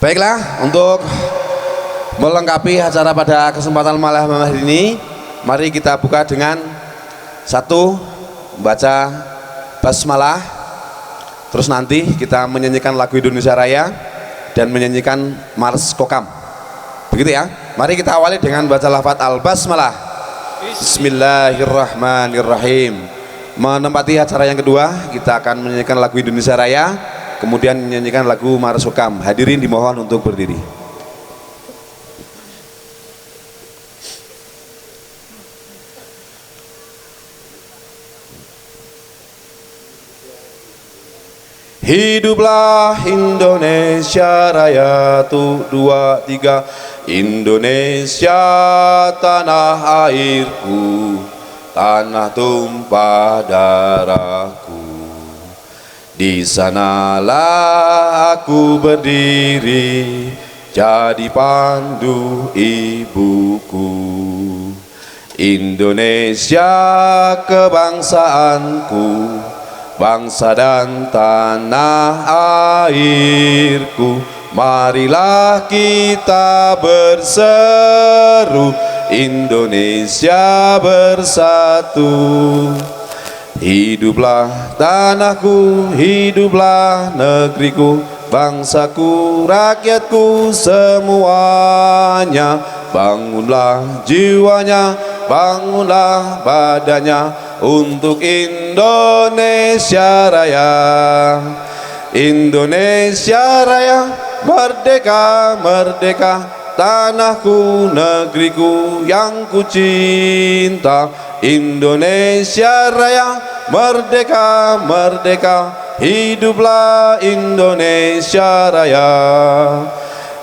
Baiklah, untuk melengkapi acara pada kesempatan malam hari ini, mari kita buka dengan satu baca basmalah, terus nanti kita menyanyikan lagu Indonesia Raya dan menyanyikan Mars Kokam. Begitu ya. Mari kita awali dengan baca lafaz al-basmalah. Bismillahirrahmanirrahim. Menempati acara yang kedua, kita akan menyanyikan lagu Indonesia Raya, kemudian menyanyikan lagu Mars Kokam. Hadirin dimohon untuk berdiri. Hiduplah Indonesia Raya, 1, 2, 3. Indonesia tanah airku, tanah tumpah darahku. Di sanalah aku berdiri, jadi pandu ibuku. Indonesia kebangsaanku, bangsa dan tanah airku. Marilah kita berseru, Indonesia bersatu. Hiduplah tanahku, hiduplah negeriku, bangsaku, rakyatku semuanya. Bangunlah jiwanya, bangunlah badannya untuk Indonesia Raya. Indonesia Raya, merdeka, merdeka, tanahku, negeriku yang ku cinta. Indonesia Raya, merdeka, merdeka, hiduplah Indonesia Raya.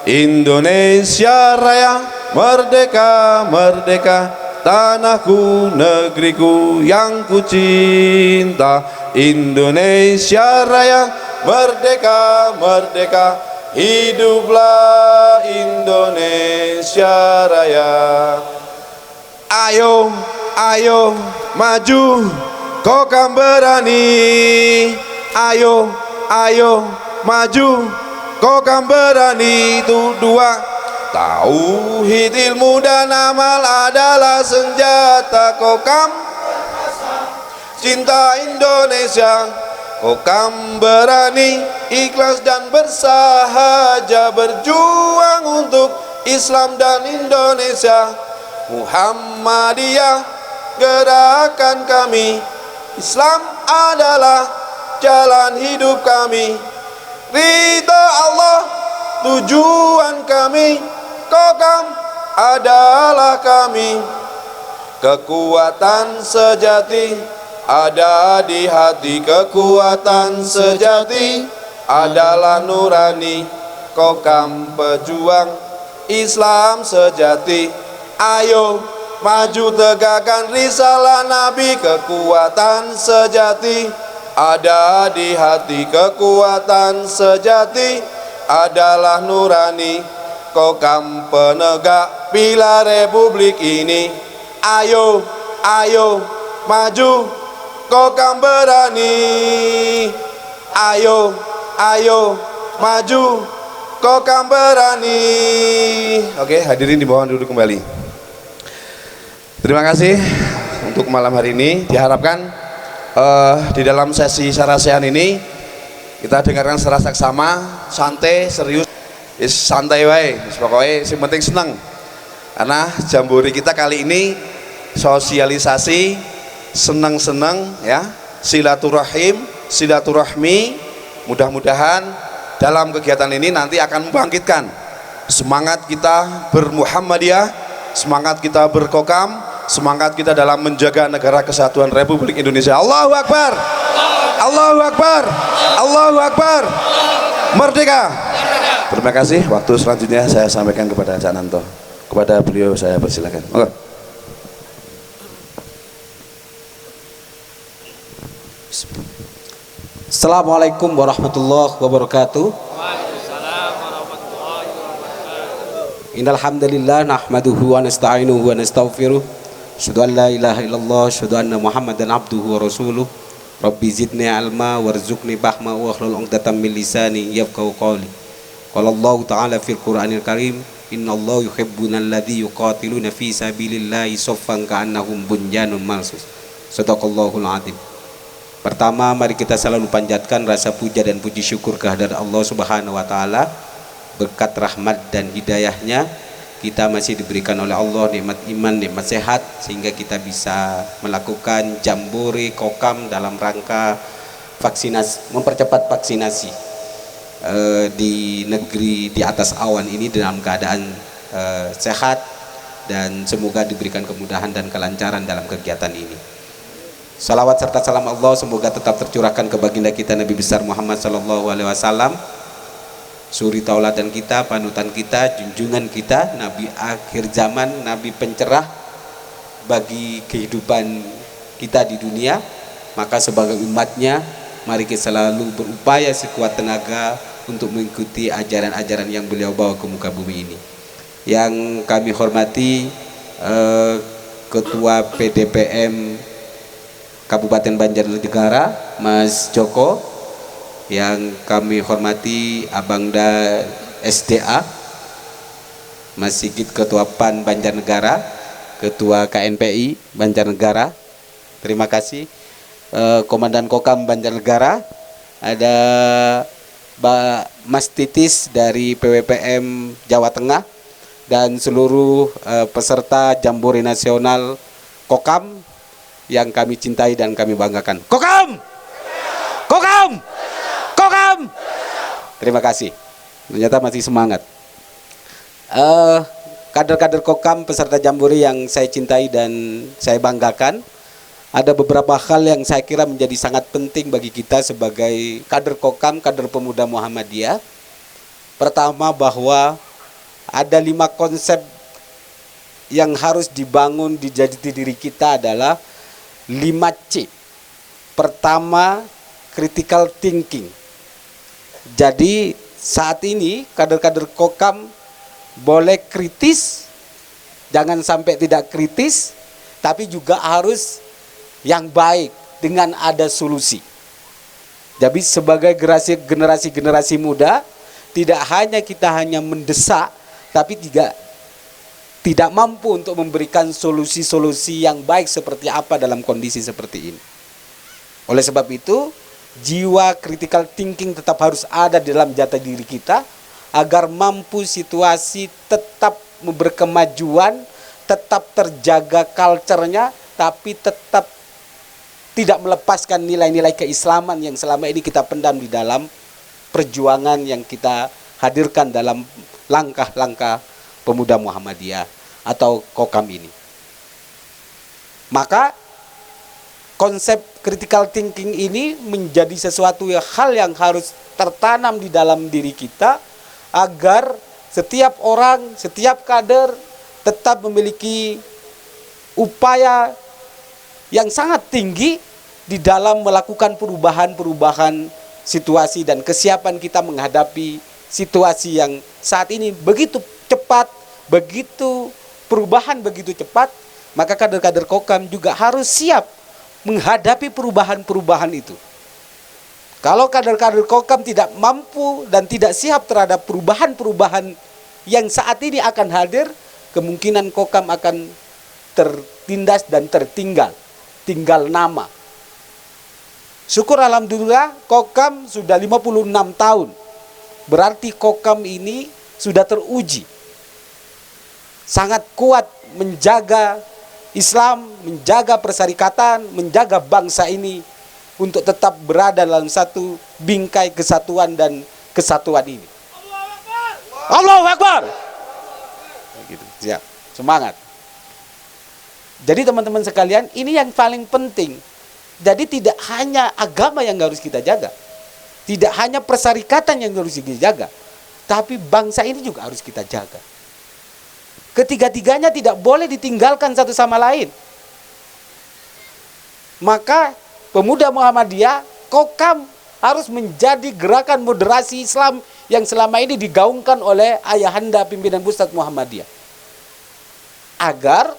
Indonesia Raya, merdeka, merdeka, tanahku, negeriku yang ku cinta. Indonesia Raya, merdeka, merdeka, hiduplah Indonesia Raya. Ayo, ayo, maju, Kokam berani. Ayo, ayo, maju, Kokam berani. 1, 2. Tauhid, ilmu dan amal adalah senjata Kokam. Cinta Indonesia, Kokam berani, ikhlas dan bersahaja, berjuang untuk Islam dan Indonesia. Muhammadiyah, gerakan kami, Islam adalah jalan hidup kami. Ridha Allah, tujuan kami, Kokam adalah kami. Kekuatan sejati ada di hati, kekuatan sejati adalah nurani. Kokam pejuang Islam sejati. Ayo maju tegakkan risalah Nabi, kekuatan sejati ada di hati, kekuatan sejati adalah nurani. Kokam penegak pilar republik ini. Ayo, ayo, maju, Kokam berani. Ayo, ayo, maju, Kokam berani. Oke, hadirin dimohon duduk kembali. Terima kasih untuk malam hari ini. Diharapkan di dalam sesi sarasehan ini kita dengarkan secara saksama, santai, serius, santai wae, pokoknya yang penting seneng. Karena jambore kita kali ini sosialisasi, seneng-seneng ya, silaturahim, silaturahmi. Mudah-mudahan dalam kegiatan ini nanti akan membangkitkan semangat kita bermuhammadiyah, semangat kita berkokam, semangat kita dalam menjaga negara kesatuan Republik Indonesia. Allahu Akbar, Allahu Akbar, Allahu Akbar, merdeka. Terima kasih. Waktu selanjutnya saya sampaikan kepada Cak Nanto. Kepada beliau saya persilakan. Assalamualaikum warahmatullahi wabarakatuh. Innal hamdalillah nahmaduhu wa nasta'inuhu wa nastaghfiruh. Asyhadu an la ilaha illallah, asyhadu anna Muhammadan abduhu wa rasuluh. Rabbi zidni ilma warzuqni fahma wa hlul 'uqdatam min lisani yafqahu qawli. Qala Allah Ta'ala fil Qur'anil Karim, innallaha yuhibbunal ladzi yuqatiluna fi sabilillahi shaffan ka'annahum bunyanun marsus. Shadaqallahul adzim. Pertama, mari kita selalu panjatkan rasa puja dan puji syukur kehadirat Allah Subhanahu wa taala. Berkat rahmat dan hidayahnya kita masih diberikan oleh Allah nikmat iman, nikmat sehat, sehingga kita bisa melakukan jambore kokam dalam rangka vaksinasi, mempercepat vaksinasi di negeri di atas awan ini dalam keadaan sehat, dan semoga diberikan kemudahan dan kelancaran dalam kegiatan ini. Salawat serta salam Allah semoga tetap tercurahkan ke baginda kita Nabi besar Muhammad sallallahu alaihi wasallam, suri tauladan kita, panutan kita, junjungan kita, Nabi akhir zaman, Nabi pencerah bagi kehidupan kita di dunia. Maka sebagai umatnya, mari kita selalu berupaya sekuat tenaga untuk mengikuti ajaran-ajaran yang beliau bawa ke muka bumi ini. Yang kami hormati Ketua PDPM Kabupaten Banjarnegara, Mas Joko. Yang kami hormati Abangda SDA, Mas Sigit Ketua PAN Banjarnegara, Ketua KNPI Banjarnegara. Terima kasih. Komandan Kokam Banjarnegara, ada Mas Titis dari PWPM Jawa Tengah, dan seluruh peserta Jambore Nasional Kokam yang kami cintai dan kami banggakan. Kokam! Kokam! Kokam! Terima kasih. Ternyata masih semangat. Kader-kader Kokam peserta Jambore yang saya cintai dan saya banggakan, ada beberapa hal yang saya kira menjadi sangat penting bagi kita sebagai kader Kokam, kader pemuda Muhammadiyah. Pertama, bahwa ada 5 konsep yang harus dibangun di jati diri kita, adalah 5C. Pertama, critical thinking. Jadi saat ini kader-kader Kokam boleh kritis, jangan sampai tidak kritis, tapi juga harus yang baik dengan ada solusi. Jadi sebagai generasi muda, tidak hanya kita hanya mendesak, tapi tidak mampu untuk memberikan solusi-solusi yang baik seperti apa dalam kondisi seperti ini. Oleh sebab itu, jiwa critical thinking tetap harus ada dalam jati diri kita, agar mampu situasi tetap berkemajuan, tetap terjaga culture-nya, tapi tetap tidak melepaskan nilai-nilai keislaman yang selama ini kita pendam di dalam perjuangan yang kita hadirkan dalam langkah-langkah pemuda Muhammadiyah atau Kokam ini. Maka konsep critical thinking ini menjadi sesuatu hal yang harus tertanam di dalam diri kita, agar setiap orang, setiap kader tetap memiliki upaya yang sangat tinggi di dalam melakukan perubahan-perubahan situasi dan kesiapan kita menghadapi situasi yang saat ini begitu cepat, begitu perubahan begitu cepat. Maka kader-kader Kokam juga harus siap menghadapi perubahan-perubahan itu. Kalau kader-kader Kokam tidak mampu dan tidak siap terhadap perubahan-perubahan yang saat ini akan hadir, kemungkinan Kokam akan tertindas dan tertinggal, tinggal nama. Syukur alhamdulillah Kokam sudah 56 tahun. Berarti Kokam ini sudah teruji. Sangat kuat menjaga Islam, menjaga persyarikatan, menjaga bangsa ini untuk tetap berada dalam satu bingkai kesatuan dan kesatuan ini. Allahu Akbar. Begitu. Siap. Semangat. Jadi teman-teman sekalian, ini yang paling penting. Jadi tidak hanya agama yang harus kita jaga, tidak hanya persyarikatan yang harus kita jaga, tapi bangsa ini juga harus kita jaga. Ketiga-tiganya tidak boleh ditinggalkan satu sama lain. Maka pemuda Muhammadiyah, Kokam harus menjadi gerakan moderasi Islam yang selama ini digaungkan oleh ayahanda pimpinan pusat Muhammadiyah. Agar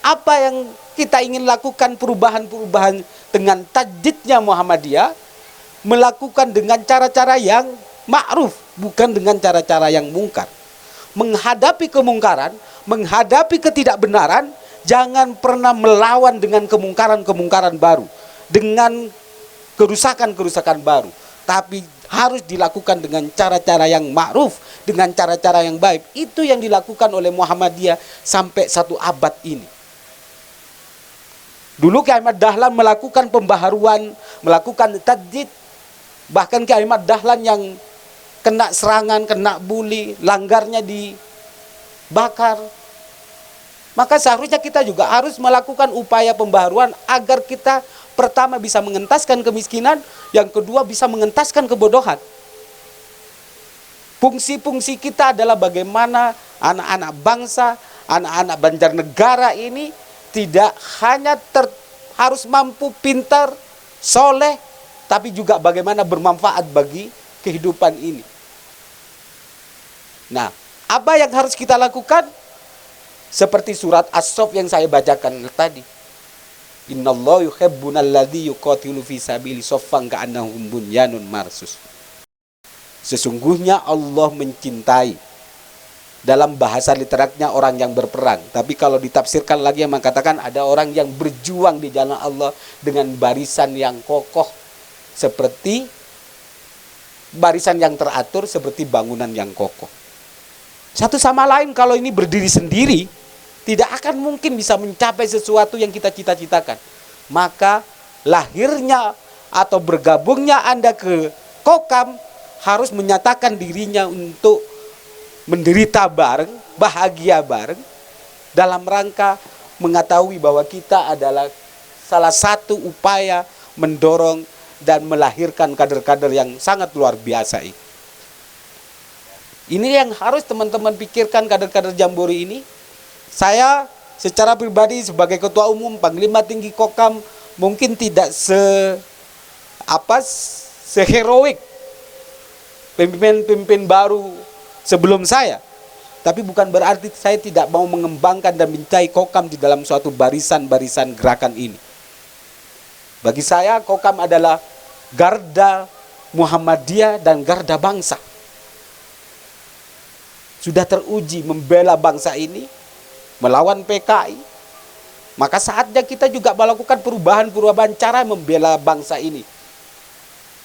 apa yang kita ingin lakukan perubahan-perubahan dengan tajdidnya Muhammadiyah, melakukan dengan cara-cara yang ma'ruf, bukan dengan cara-cara yang mungkar. Menghadapi kemungkaran, menghadapi ketidakbenaran, jangan pernah melawan dengan kemungkaran-kemungkaran baru, dengan kerusakan-kerusakan baru, tapi harus dilakukan dengan cara-cara yang ma'ruf, dengan cara-cara yang baik. Itu yang dilakukan oleh Muhammadiyah sampai 1 abad ini. Dulu Kiai Ahmad Dahlan melakukan pembaharuan, melakukan tajdid, bahkan Kiai Ahmad Dahlan yang kena serangan, kena bully, langgarnya dibakar. Maka seharusnya kita juga harus melakukan upaya pembaharuan agar kita pertama bisa mengentaskan kemiskinan, yang kedua bisa mengentaskan kebodohan. Fungsi-fungsi kita adalah bagaimana anak-anak bangsa, anak-anak Banjarnegara ini tidak hanya harus mampu, pintar, soleh, tapi juga bagaimana bermanfaat bagi kehidupan ini. Nah, apa yang harus kita lakukan? Seperti surat As-Saff yang saya bacakan tadi. Innallaha yuhibbunal ladzi yuqatilu fi sabili saffan ka'annahum bunyanun marsus. Sesungguhnya Allah mencintai, dalam bahasa literatnya orang yang berperang. Tapi kalau ditafsirkan lagi yang mengatakan ada orang yang berjuang di jalan Allah dengan barisan yang kokoh, seperti barisan yang teratur, seperti bangunan yang kokoh. Satu sama lain kalau ini berdiri sendiri, tidak akan mungkin bisa mencapai sesuatu yang kita cita-citakan. Maka lahirnya atau bergabungnya Anda ke Kokam harus menyatakan dirinya untuk menderita bareng, bahagia bareng, dalam rangka mengetahui bahwa kita adalah salah satu upaya mendorong dan melahirkan kader-kader yang sangat luar biasa ini. Ini yang harus teman-teman pikirkan, kader-kader Jambore ini. Saya secara pribadi sebagai ketua umum, Panglima Tinggi Kokam, mungkin tidak seheroik pemimpin baru sebelum saya. Tapi bukan berarti saya tidak mau mengembangkan dan mencari Kokam di dalam suatu barisan-barisan gerakan ini. Bagi saya Kokam adalah garda Muhammadiyah dan garda bangsa. Sudah teruji membela bangsa ini, melawan PKI. Maka saatnya kita juga melakukan perubahan-perubahan cara membela bangsa ini,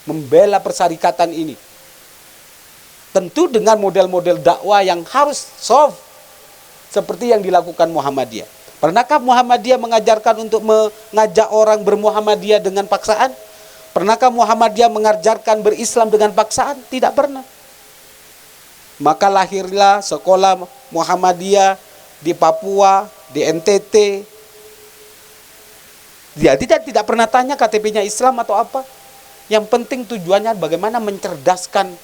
membela persyarikatan ini. Tentu dengan model-model dakwah yang harus soft, seperti yang dilakukan Muhammadiyah. Pernahkah Muhammadiyah mengajarkan untuk mengajak orang bermuhammadiyah dengan paksaan? Pernahkah Muhammadiyah mengajarkan berislam dengan paksaan? Tidak pernah. Maka lahirlah sekolah Muhammadiyah di Papua, di NTT. Dia tidak pernah tanya KTP-nya Islam atau apa. Yang penting tujuannya bagaimana mencerdaskan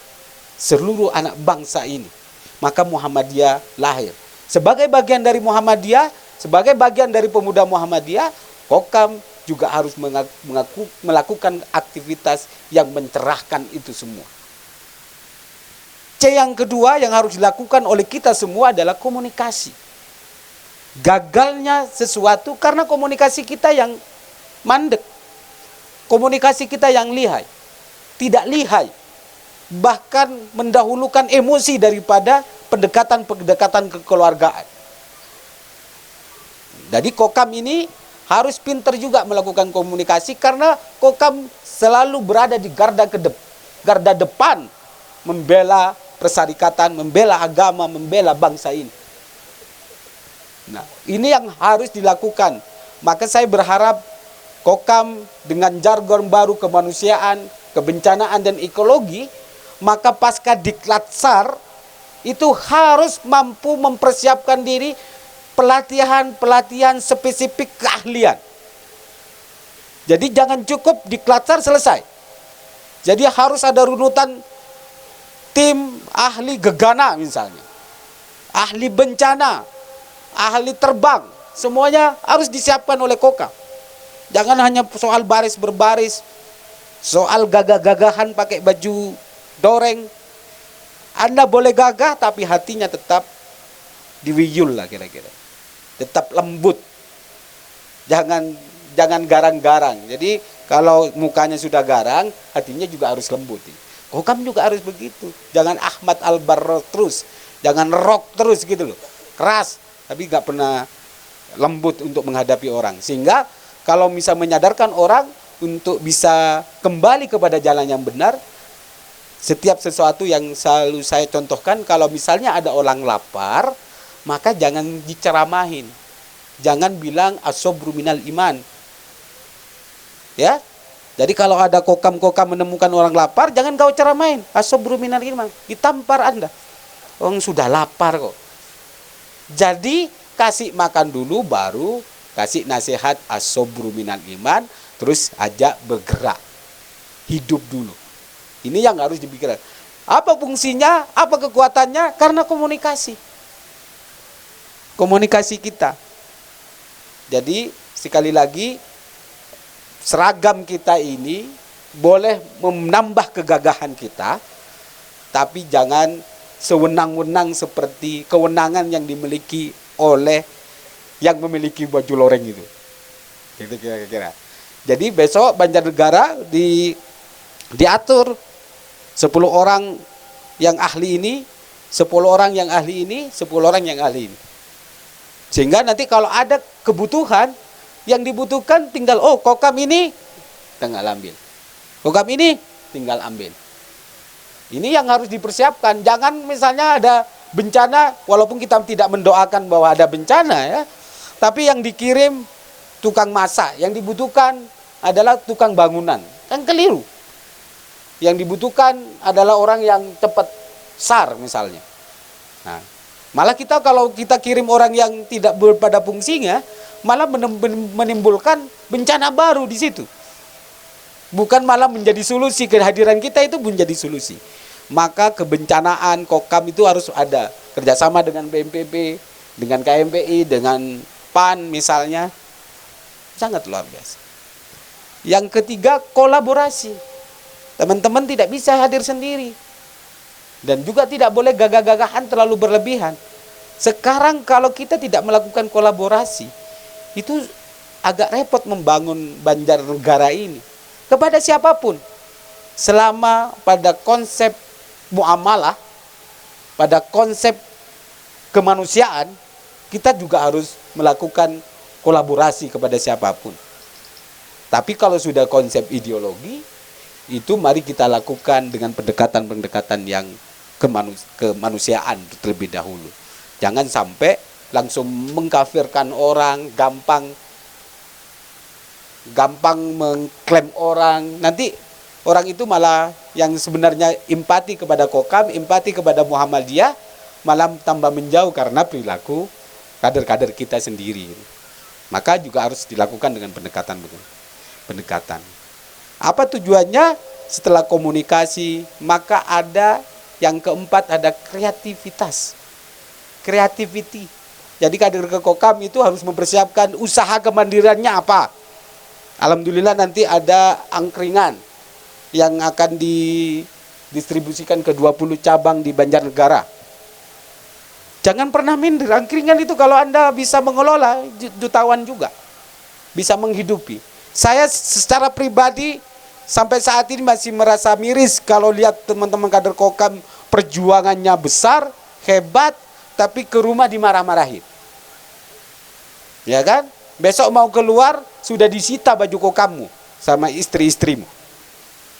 seluruh anak bangsa ini. Maka Muhammadiyah lahir. Sebagai bagian dari Muhammadiyah, sebagai bagian dari pemuda Muhammadiyah, Kokam juga harus melakukan aktivitas yang mencerahkan itu semua. C yang kedua yang harus dilakukan oleh kita semua adalah komunikasi. Gagalnya sesuatu karena komunikasi kita yang mandek. Komunikasi kita yang lihai. Tidak lihai. Bahkan mendahulukan emosi daripada pendekatan-pendekatan kekeluargaan. Jadi Kokam ini harus pintar juga melakukan komunikasi karena Kokam selalu berada di garda depan membela persyarikatan, membela agama, membela bangsa ini. Nah, ini yang harus dilakukan. Maka saya berharap Kokam dengan jargon baru kemanusiaan, kebencanaan dan ekologi, maka pasca Diklatsar itu harus mampu mempersiapkan diri pelatihan spesifik keahlian. Jadi jangan cukup Diklatsar selesai. Jadi harus ada runutan tim ahli gegana misalnya, ahli bencana, ahli terbang, semuanya harus disiapkan oleh Kokam. Jangan hanya soal baris berbaris, soal gagah-gagahan pakai baju doreng. Anda boleh gagah tapi hatinya tetap diwiyul lah kira-kira. Tetap lembut. Jangan garang-garang. Jadi kalau mukanya sudah garang, hatinya juga harus lembut. Kokam juga harus begitu. Jangan Ahmad Al-Barro terus, jangan rock terus gitu loh. Keras, tapi nggak pernah lembut untuk menghadapi orang. Sehingga kalau bisa menyadarkan orang untuk bisa kembali kepada jalan yang benar, setiap sesuatu yang selalu saya contohkan, kalau misalnya ada orang lapar, maka jangan diceramahin. Jangan bilang asobru minal iman. Ya. Jadi kalau ada kokam-kokam menemukan orang lapar, jangan kau ceramahin. Asobru minal iman. Ditampar Anda. Orang sudah lapar kok. Jadi kasih makan dulu, baru kasih nasihat asobru minal iman, terus ajak bergerak. Hidup dulu. Ini yang harus dipikirkan. Apa fungsinya? Apa kekuatannya? Karena komunikasi. Komunikasi kita. Jadi sekali lagi, seragam kita ini boleh menambah kegagahan kita, tapi jangan sewenang-wenang seperti kewenangan yang dimiliki oleh yang memiliki baju loreng itu. Gitu kira-kira. Jadi besok Banjarnegara diatur 10 orang yang ahli ini, 10 orang yang ahli ini, 10 orang yang ahli ini. Sehingga nanti kalau ada kebutuhan, yang dibutuhkan tinggal, oh kokam ini tinggal ambil. Kokam ini tinggal ambil. Ini yang harus dipersiapkan. Jangan misalnya ada bencana, walaupun kita tidak mendoakan bahwa ada bencana ya, tapi yang dikirim tukang masak, yang dibutuhkan adalah tukang bangunan. Kan keliru. Yang dibutuhkan adalah orang yang cepat SAR misalnya. Nah, malah kita kalau kita kirim orang yang tidak pada fungsinya, malah menimbulkan bencana baru di situ. Bukan malah menjadi solusi, kehadiran kita itu menjadi solusi. Maka kebencanaan kokam itu harus ada kerjasama dengan BNPB, dengan KMPI, dengan PAN misalnya, sangat luar biasa. Yang ketiga, kolaborasi. Teman-teman tidak bisa hadir sendiri, dan juga tidak boleh gagah-gagahan terlalu berlebihan. Sekarang kalau kita tidak melakukan kolaborasi, itu agak repot membangun Banjarnegara ini kepada siapapun. Selama pada konsep muamalah, pada konsep kemanusiaan, kita juga harus melakukan kolaborasi kepada siapapun. Tapi kalau sudah konsep ideologi, itu mari kita lakukan dengan pendekatan-pendekatan yang kemanusiaan terlebih dahulu. Jangan sampai langsung mengkafirkan orang, gampang mengklaim orang. Nanti orang itu malah yang sebenarnya empati kepada kokam, empati kepada Muhammadiyah, malah tambah menjauh karena perilaku kader-kader kita sendiri. Maka juga harus dilakukan dengan pendekatan. Apa tujuannya? Setelah komunikasi, maka ada yang keempat, ada kreativitas. Creativity. Jadi kader ke kokam itu harus mempersiapkan usaha kemandiriannya apa. Alhamdulillah nanti ada angkringan yang akan didistribusikan ke 20 cabang di Banjarnegara. Jangan pernah minder, angkringan itu kalau Anda bisa mengelola, jutawan juga. Bisa menghidupi. Saya secara pribadi sampai saat ini masih merasa miris kalau lihat teman-teman kader kokam perjuangannya besar, hebat, tapi ke rumah dimarah-marahin. Ya kan? Besok mau keluar sudah disita baju kokammu sama istri-istrimu.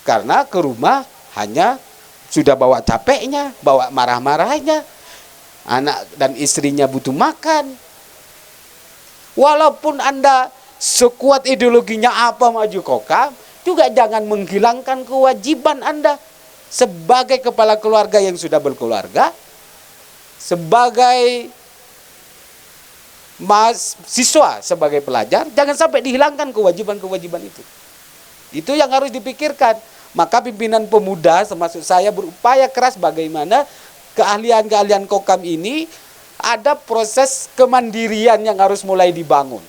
Karena ke rumah hanya sudah bawa capeknya, bawa marah-marahnya. Anak dan istrinya butuh makan. Walaupun Anda sekuat ideologinya apa maju kokam, juga jangan menghilangkan kewajiban Anda sebagai kepala keluarga yang sudah berkeluarga, sebagai siswa, sebagai pelajar, jangan sampai dihilangkan kewajiban-kewajiban itu. Itu yang harus dipikirkan. Maka pimpinan pemuda termasuk saya berupaya keras bagaimana keahlian-keahlian kokam ini ada proses kemandirian yang harus mulai dibangun.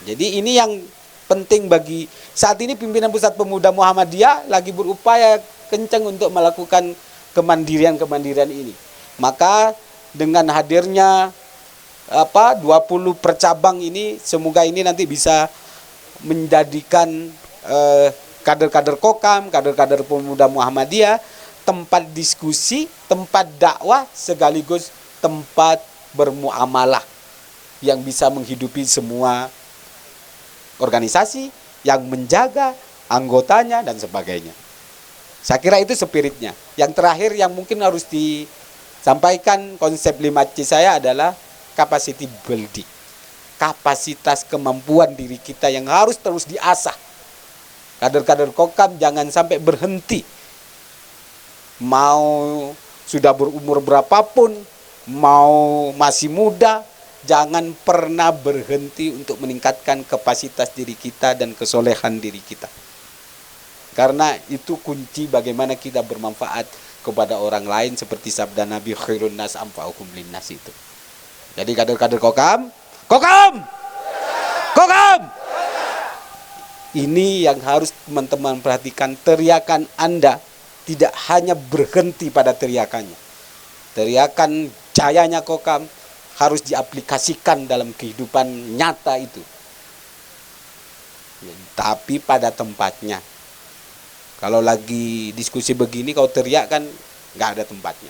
Jadi ini yang penting bagi saat ini pimpinan Pusat Pemuda Muhammadiyah lagi berupaya kencang untuk melakukan kemandirian ini. Maka dengan hadirnya 20 percabang ini, semoga ini nanti bisa menjadikan kader-kader Kokam, kader-kader pemuda Muhammadiyah, tempat diskusi, tempat dakwah, sekaligus tempat bermuamalah yang bisa menghidupi semua organisasi, yang menjaga anggotanya dan sebagainya. Saya kira itu spiritnya. Yang terakhir yang mungkin harus disampaikan konsep 5C saya adalah capacity building. Kapasitas kemampuan diri kita yang harus terus diasah. Kader-kader Kokam jangan sampai berhenti. Mau sudah berumur berapapun, mau masih muda, jangan pernah berhenti untuk meningkatkan kapasitas diri kita dan kesolehan diri kita. Karena itu kunci bagaimana kita bermanfaat kepada orang lain, seperti sabda Nabi khairun nas anfa'uhum linnas itu. Jadi kader-kader Kokam, Kokam! Kokam! Ini yang harus teman-teman perhatikan, teriakan Anda tidak hanya berhenti pada teriakannya. Teriakan jayanya Kokam harus diaplikasikan dalam kehidupan nyata itu. Tapi pada tempatnya. Kalau lagi diskusi begini, kau teriak kan nggak ada tempatnya.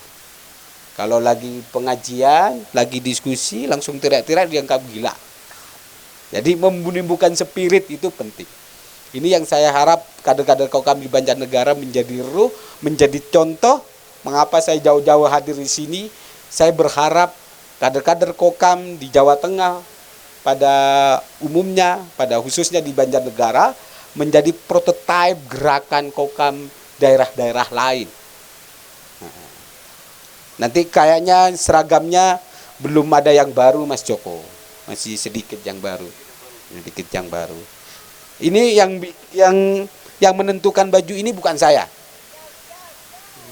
Kalau lagi pengajian, lagi diskusi, langsung teriak-teriak dianggap gila. Jadi menimbulkan spirit itu penting. Ini yang saya harap kader-kader Kokam di Banjarnegara menjadi ruh, menjadi contoh. Mengapa saya jauh-jauh hadir di sini? Saya berharap kader-kader Kokam di Jawa Tengah pada umumnya, pada khususnya di Banjarnegara, menjadi prototipe gerakan Kokam daerah-daerah lain. Nanti kayaknya seragamnya belum ada yang baru, Mas Joko. Masih sedikit yang baru. Sedikit yang baru. Ini yang menentukan baju ini bukan saya.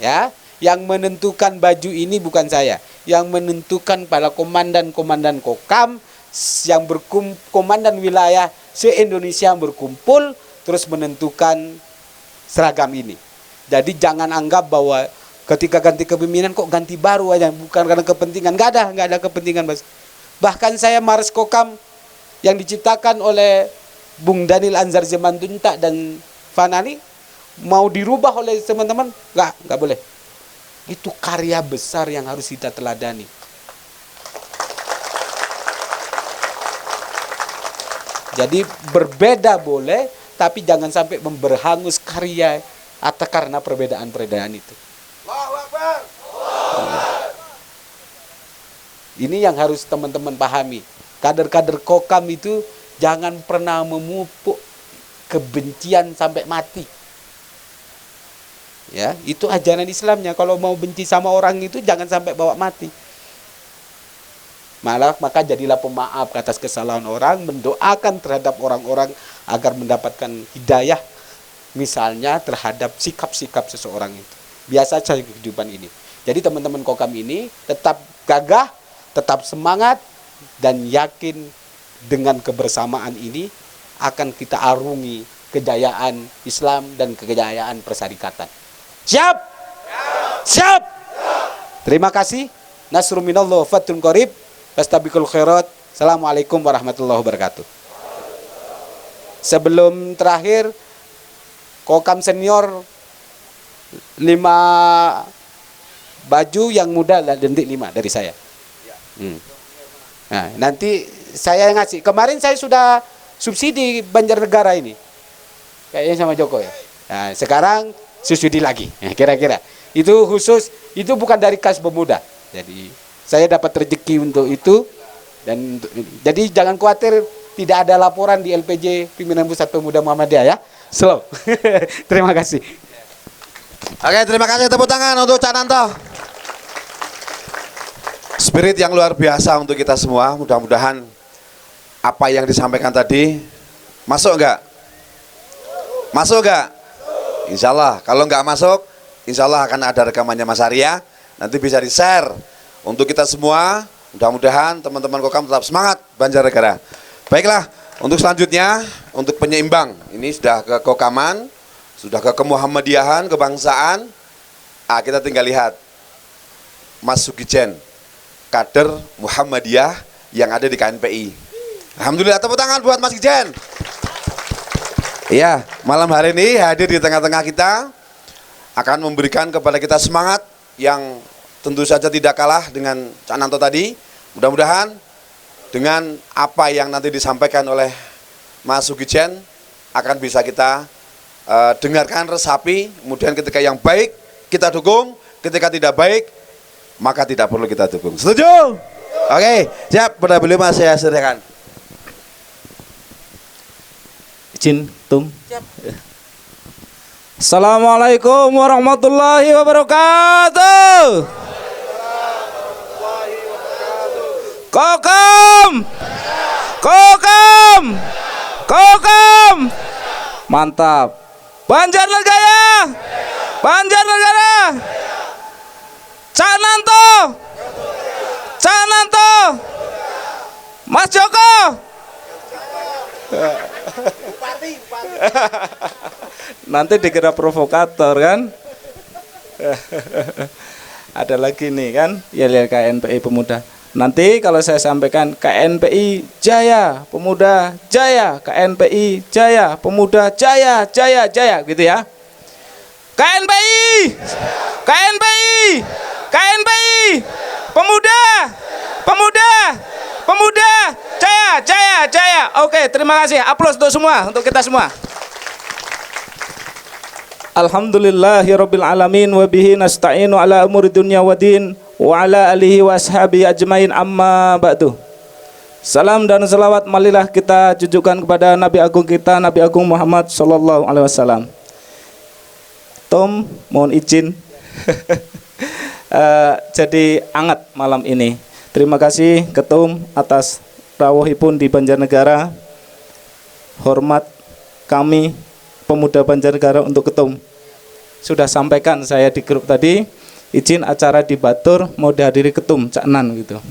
Ya, yang menentukan baju ini bukan saya. Yang menentukan para komandan-komandan Kokam yang komandan wilayah se-Indonesia berkumpul terus menentukan seragam ini. Jadi jangan anggap bahwa ketika ganti kepemimpinan kok ganti baru aja, bukan karena kepentingan. Enggak ada kepentingan, Mas. Bahkan saya Mars Kokam yang diciptakan oleh Bung Daniel Anzar Zemantunta dan Fanani mau dirubah oleh teman-teman? Enggak boleh. Itu karya besar yang harus kita teladani. Jadi berbeda boleh, tapi jangan sampai memberhangus karya atau karena perbedaan-perbedaan itu. Ini yang harus teman-teman pahami. Kader-kader Kokam itu jangan pernah memupuk kebencian sampai mati. Ya, itu ajaran Islamnya. Kalau mau benci sama orang itu jangan sampai bawa mati. Maka jadilah pemaaf atas kesalahan orang, mendoakan terhadap orang-orang agar mendapatkan hidayah, misalnya terhadap sikap-sikap seseorang itu. Biasa saja kehidupan ini. Jadi teman-teman Kokam ini tetap gagah, tetap semangat, dan yakin dengan kebersamaan ini akan kita arungi kejayaan Islam dan kejayaan persyarikatan. Siap? Siap? Terima kasih. Nasrun minallah wa fathun qarib. Fastabiqul khairat. Assalamualaikum warahmatullahi wabarakatuh. Sebelum terakhir, Kokam senior 5 baju, yang muda dentik 5 dari saya. Nah, nanti saya ngasih. Kemarin saya sudah subsidi Banjarnegara ini. Kayaknya sama Joko ya. Nah, sekarang subsidi lagi. Kira-kira. Itu khusus, itu bukan dari kas pemuda. Jadi saya dapat rezeki untuk itu. Dan jadi jangan khawatir, tidak ada laporan di LPJ Pimpinan Pusat Pemuda Muhammadiyah ya. Slow. Terima kasih. Oke, terima kasih, tepuk tangan untuk Cak Nanto. Spirit yang luar biasa untuk kita semua. Mudah-mudahan apa yang disampaikan tadi masuk enggak? Masuk enggak? Insya Allah. Kalau enggak masuk, insya Allah akan ada rekamannya Mas Arya. Nanti bisa di-share untuk kita semua. Mudah-mudahan teman-teman Kokam tetap semangat Banjarnegara. Baiklah, untuk selanjutnya, untuk penyeimbang. Ini sudah ke Kokaman, sudah ke Muhammadiyahan, kebangsaan. Kita tinggal lihat Mas Sugijen, kader Muhammadiyah yang ada di KNPI. Alhamdulillah, tepuk tangan buat Mas Gijen. Ya, malam hari ini hadir di tengah-tengah kita akan memberikan kepada kita semangat yang tentu saja tidak kalah dengan Cak Nanto tadi. Mudah-mudahan dengan apa yang nanti disampaikan oleh Mas Sugijen akan bisa kita dengarkan, resapi, kemudian ketika yang baik kita dukung, ketika tidak baik maka tidak perlu kita dukung. Setuju? Oke, siap. Pada beliau Mas saya serahkan. Izin Tum. Assalamualaikum warahmatullahi wabarakatuh. Kokom, kokom, kokom. Mantap. Banjarnegara, Banjarnegara. Cak Nanto, Cak Nanto, Mas Joko. Nanti dikira provokator kan. Ada lagi nih kan, ya KNPI Pemuda. Nanti kalau saya sampaikan KNPI Jaya, Pemuda Jaya, KNPI Jaya, Pemuda Jaya, Jaya, Jaya gitu ya. KNPI, KNPI, KNPI, Pemuda, Pemuda, Pemuda, Jaya, Jaya, Jaya. Oke, terima kasih. Aplaus untuk semua, untuk kita semua. Alhamdulillahirabbil alamin wa bihi nasta'inu ala umuri dunya waddin wa ala alihi wa ashabihi ajmain amma ba'du. Salam dan selawat marilah kita jujukan kepada Nabi Agung kita, Nabi Agung Muhammad sallallahu alaihi wasallam. Tom, mohon izin jadi anget malam ini. Terima kasih Ketum atas rawuhipun di Banjarnegara. Hormat kami pemuda Banjarnegara untuk Ketum. Sudah sampaikan saya di grup tadi, izin acara di Batur mau dihadiri Ketum Cak Nan gitu.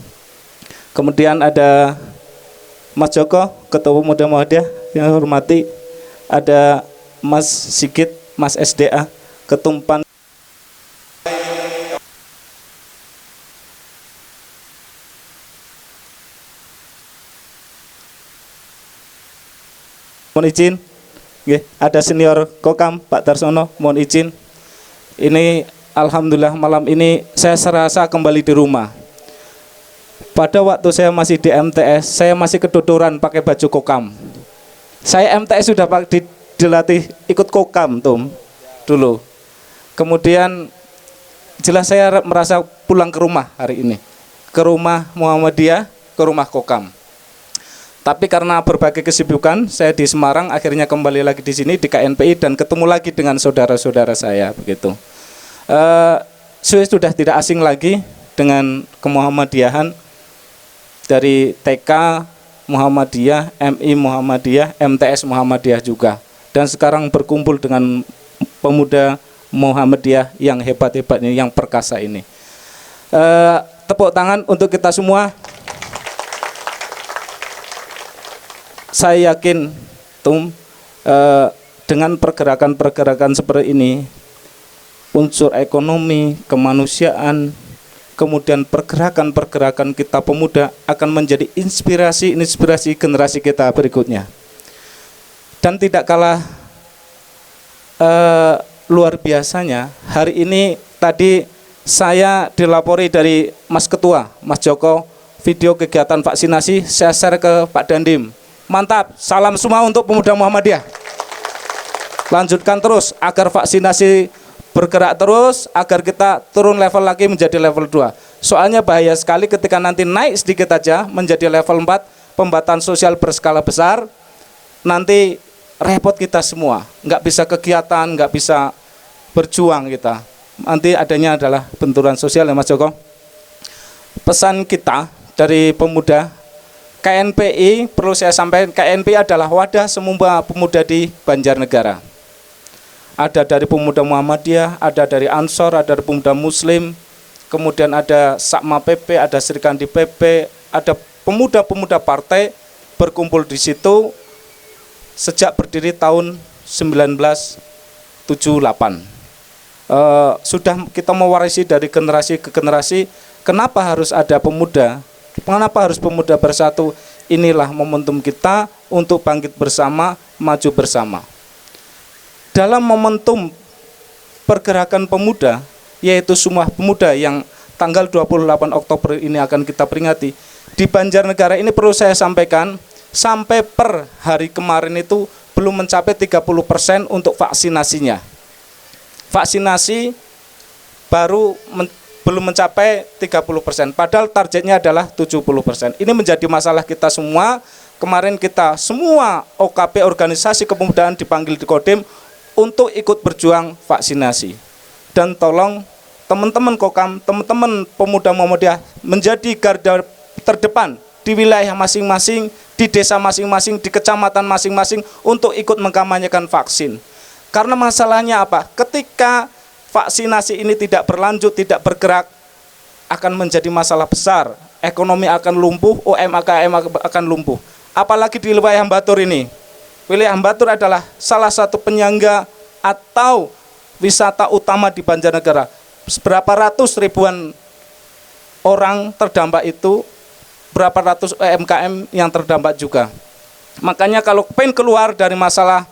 Kemudian ada Mas Joko, Ketua Pemuda Muhammadiyah yang hormati. Ada Mas Sigit, Mas SDA, Ketum PAN. Mohon izin, ada senior Kokam Pak Darsono, mohon izin. Ini alhamdulillah malam ini saya serasa kembali di rumah. Pada waktu saya masih di MTS, saya masih kedodoran pakai baju Kokam. Saya MTS sudah dilatih ikut Kokam Tum dulu. Kemudian jelas saya merasa pulang ke rumah hari ini, ke rumah Muhammadiyah, ke rumah Kokam. Tapi karena berbagai kesibukan, saya di Semarang akhirnya kembali lagi di sini di KNPI dan ketemu lagi dengan saudara-saudara saya begitu. Saya sudah tidak asing lagi dengan kemuhammadiyahan dari TK Muhammadiyah, MI Muhammadiyah, MTS Muhammadiyah juga. Dan sekarang berkumpul dengan pemuda Muhammadiyah yang hebat-hebat ini, yang perkasa ini. Tepuk tangan untuk kita semua. Saya yakin Tum, dengan pergerakan-pergerakan seperti ini, unsur ekonomi, kemanusiaan, kemudian pergerakan-pergerakan kita pemuda akan menjadi inspirasi generasi kita berikutnya. Dan tidak kalah luar biasanya, hari ini tadi saya dilapori dari Mas Ketua, Mas Joko, video kegiatan vaksinasi saya share ke Pak Dandim. Mantap, salam semua untuk pemuda Muhammadiyah. Lanjutkan terus agar vaksinasi bergerak terus, agar kita turun level lagi menjadi level 2. Soalnya bahaya sekali ketika nanti naik sedikit aja menjadi level 4, pembatasan sosial berskala besar, nanti repot kita semua, nggak bisa kegiatan, nggak bisa berjuang kita. Nanti adanya adalah benturan sosial ya Mas Joko. Pesan kita dari pemuda KNPI, perlu saya sampaikan, KNPI adalah wadah semua pemuda di Banjarnegara. Ada dari pemuda Muhammadiyah, ada dari Ansor, ada dari pemuda Muslim, kemudian ada Sakma PP, ada Serikandi PP, ada pemuda-pemuda partai berkumpul di situ sejak berdiri tahun 1978. Sudah kita mewarisi dari generasi ke generasi. Kenapa harus ada pemuda? Kenapa harus pemuda bersatu? Inilah momentum kita untuk bangkit bersama, maju bersama. dalam momentum pergerakan pemuda, yaitu Sumpah Pemuda yang tanggal 28 Oktober ini akan kita peringati. Di Banjarnegara ini perlu saya sampaikan, sampai per hari kemarin itu belum mencapai 30% untuk vaksinasinya. Vaksinasi baru belum mencapai 30%, padahal targetnya adalah 70%. Ini menjadi masalah kita semua. Kemarin kita semua OKP organisasi kepemudaan dipanggil di Kodim untuk ikut berjuang vaksinasi. Dan tolong teman-teman Kokam, teman-teman pemuda Muhammadiyah menjadi garda terdepan di wilayah masing-masing, di desa masing-masing, di kecamatan masing-masing untuk ikut mengkampanyekan vaksin. Karena masalahnya apa? Ketika vaksinasi ini tidak berlanjut, tidak bergerak, akan menjadi masalah besar. Ekonomi akan lumpuh, UMKM akan lumpuh. Apalagi di wilayah Batur ini. Wilayah Batur adalah salah satu penyangga atau wisata utama di Banjarnegara. Berapa ratus ribuan orang terdampak itu, berapa ratus UMKM yang terdampak juga. Makanya kalau pengen keluar dari masalah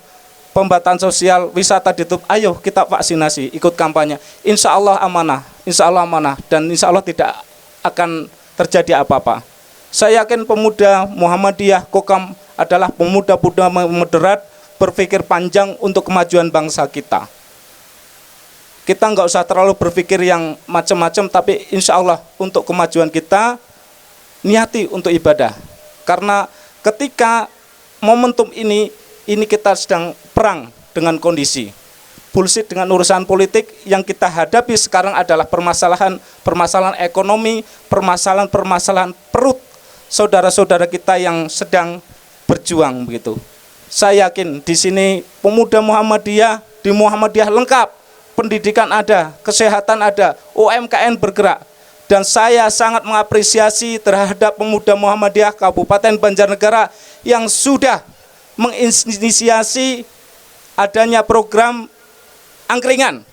pembatasan sosial, wisata ditutup, ayo kita vaksinasi, ikut kampanye. Insya Allah amanah, dan insya Allah tidak akan terjadi apa-apa. Saya yakin pemuda Muhammadiyah Kokam adalah pemuda-pemuda moderat, berpikir panjang untuk kemajuan bangsa kita. Kita nggak usah terlalu berpikir yang macam-macam, tapi insya Allah untuk kemajuan kita, niati untuk ibadah. Karena ketika momentum ini kita sedang perang dengan kondisi. Bullshit dengan urusan politik yang kita hadapi sekarang adalah permasalahan ekonomi, permasalahan perut saudara-saudara kita yang sedang berjuang begitu. Saya yakin di sini pemuda Muhammadiyah, di Muhammadiyah lengkap, pendidikan ada, kesehatan ada, UMKM bergerak. Dan saya sangat mengapresiasi terhadap pemuda Muhammadiyah Kabupaten Banjarnegara yang sudah menginisiasi adanya program angkringan.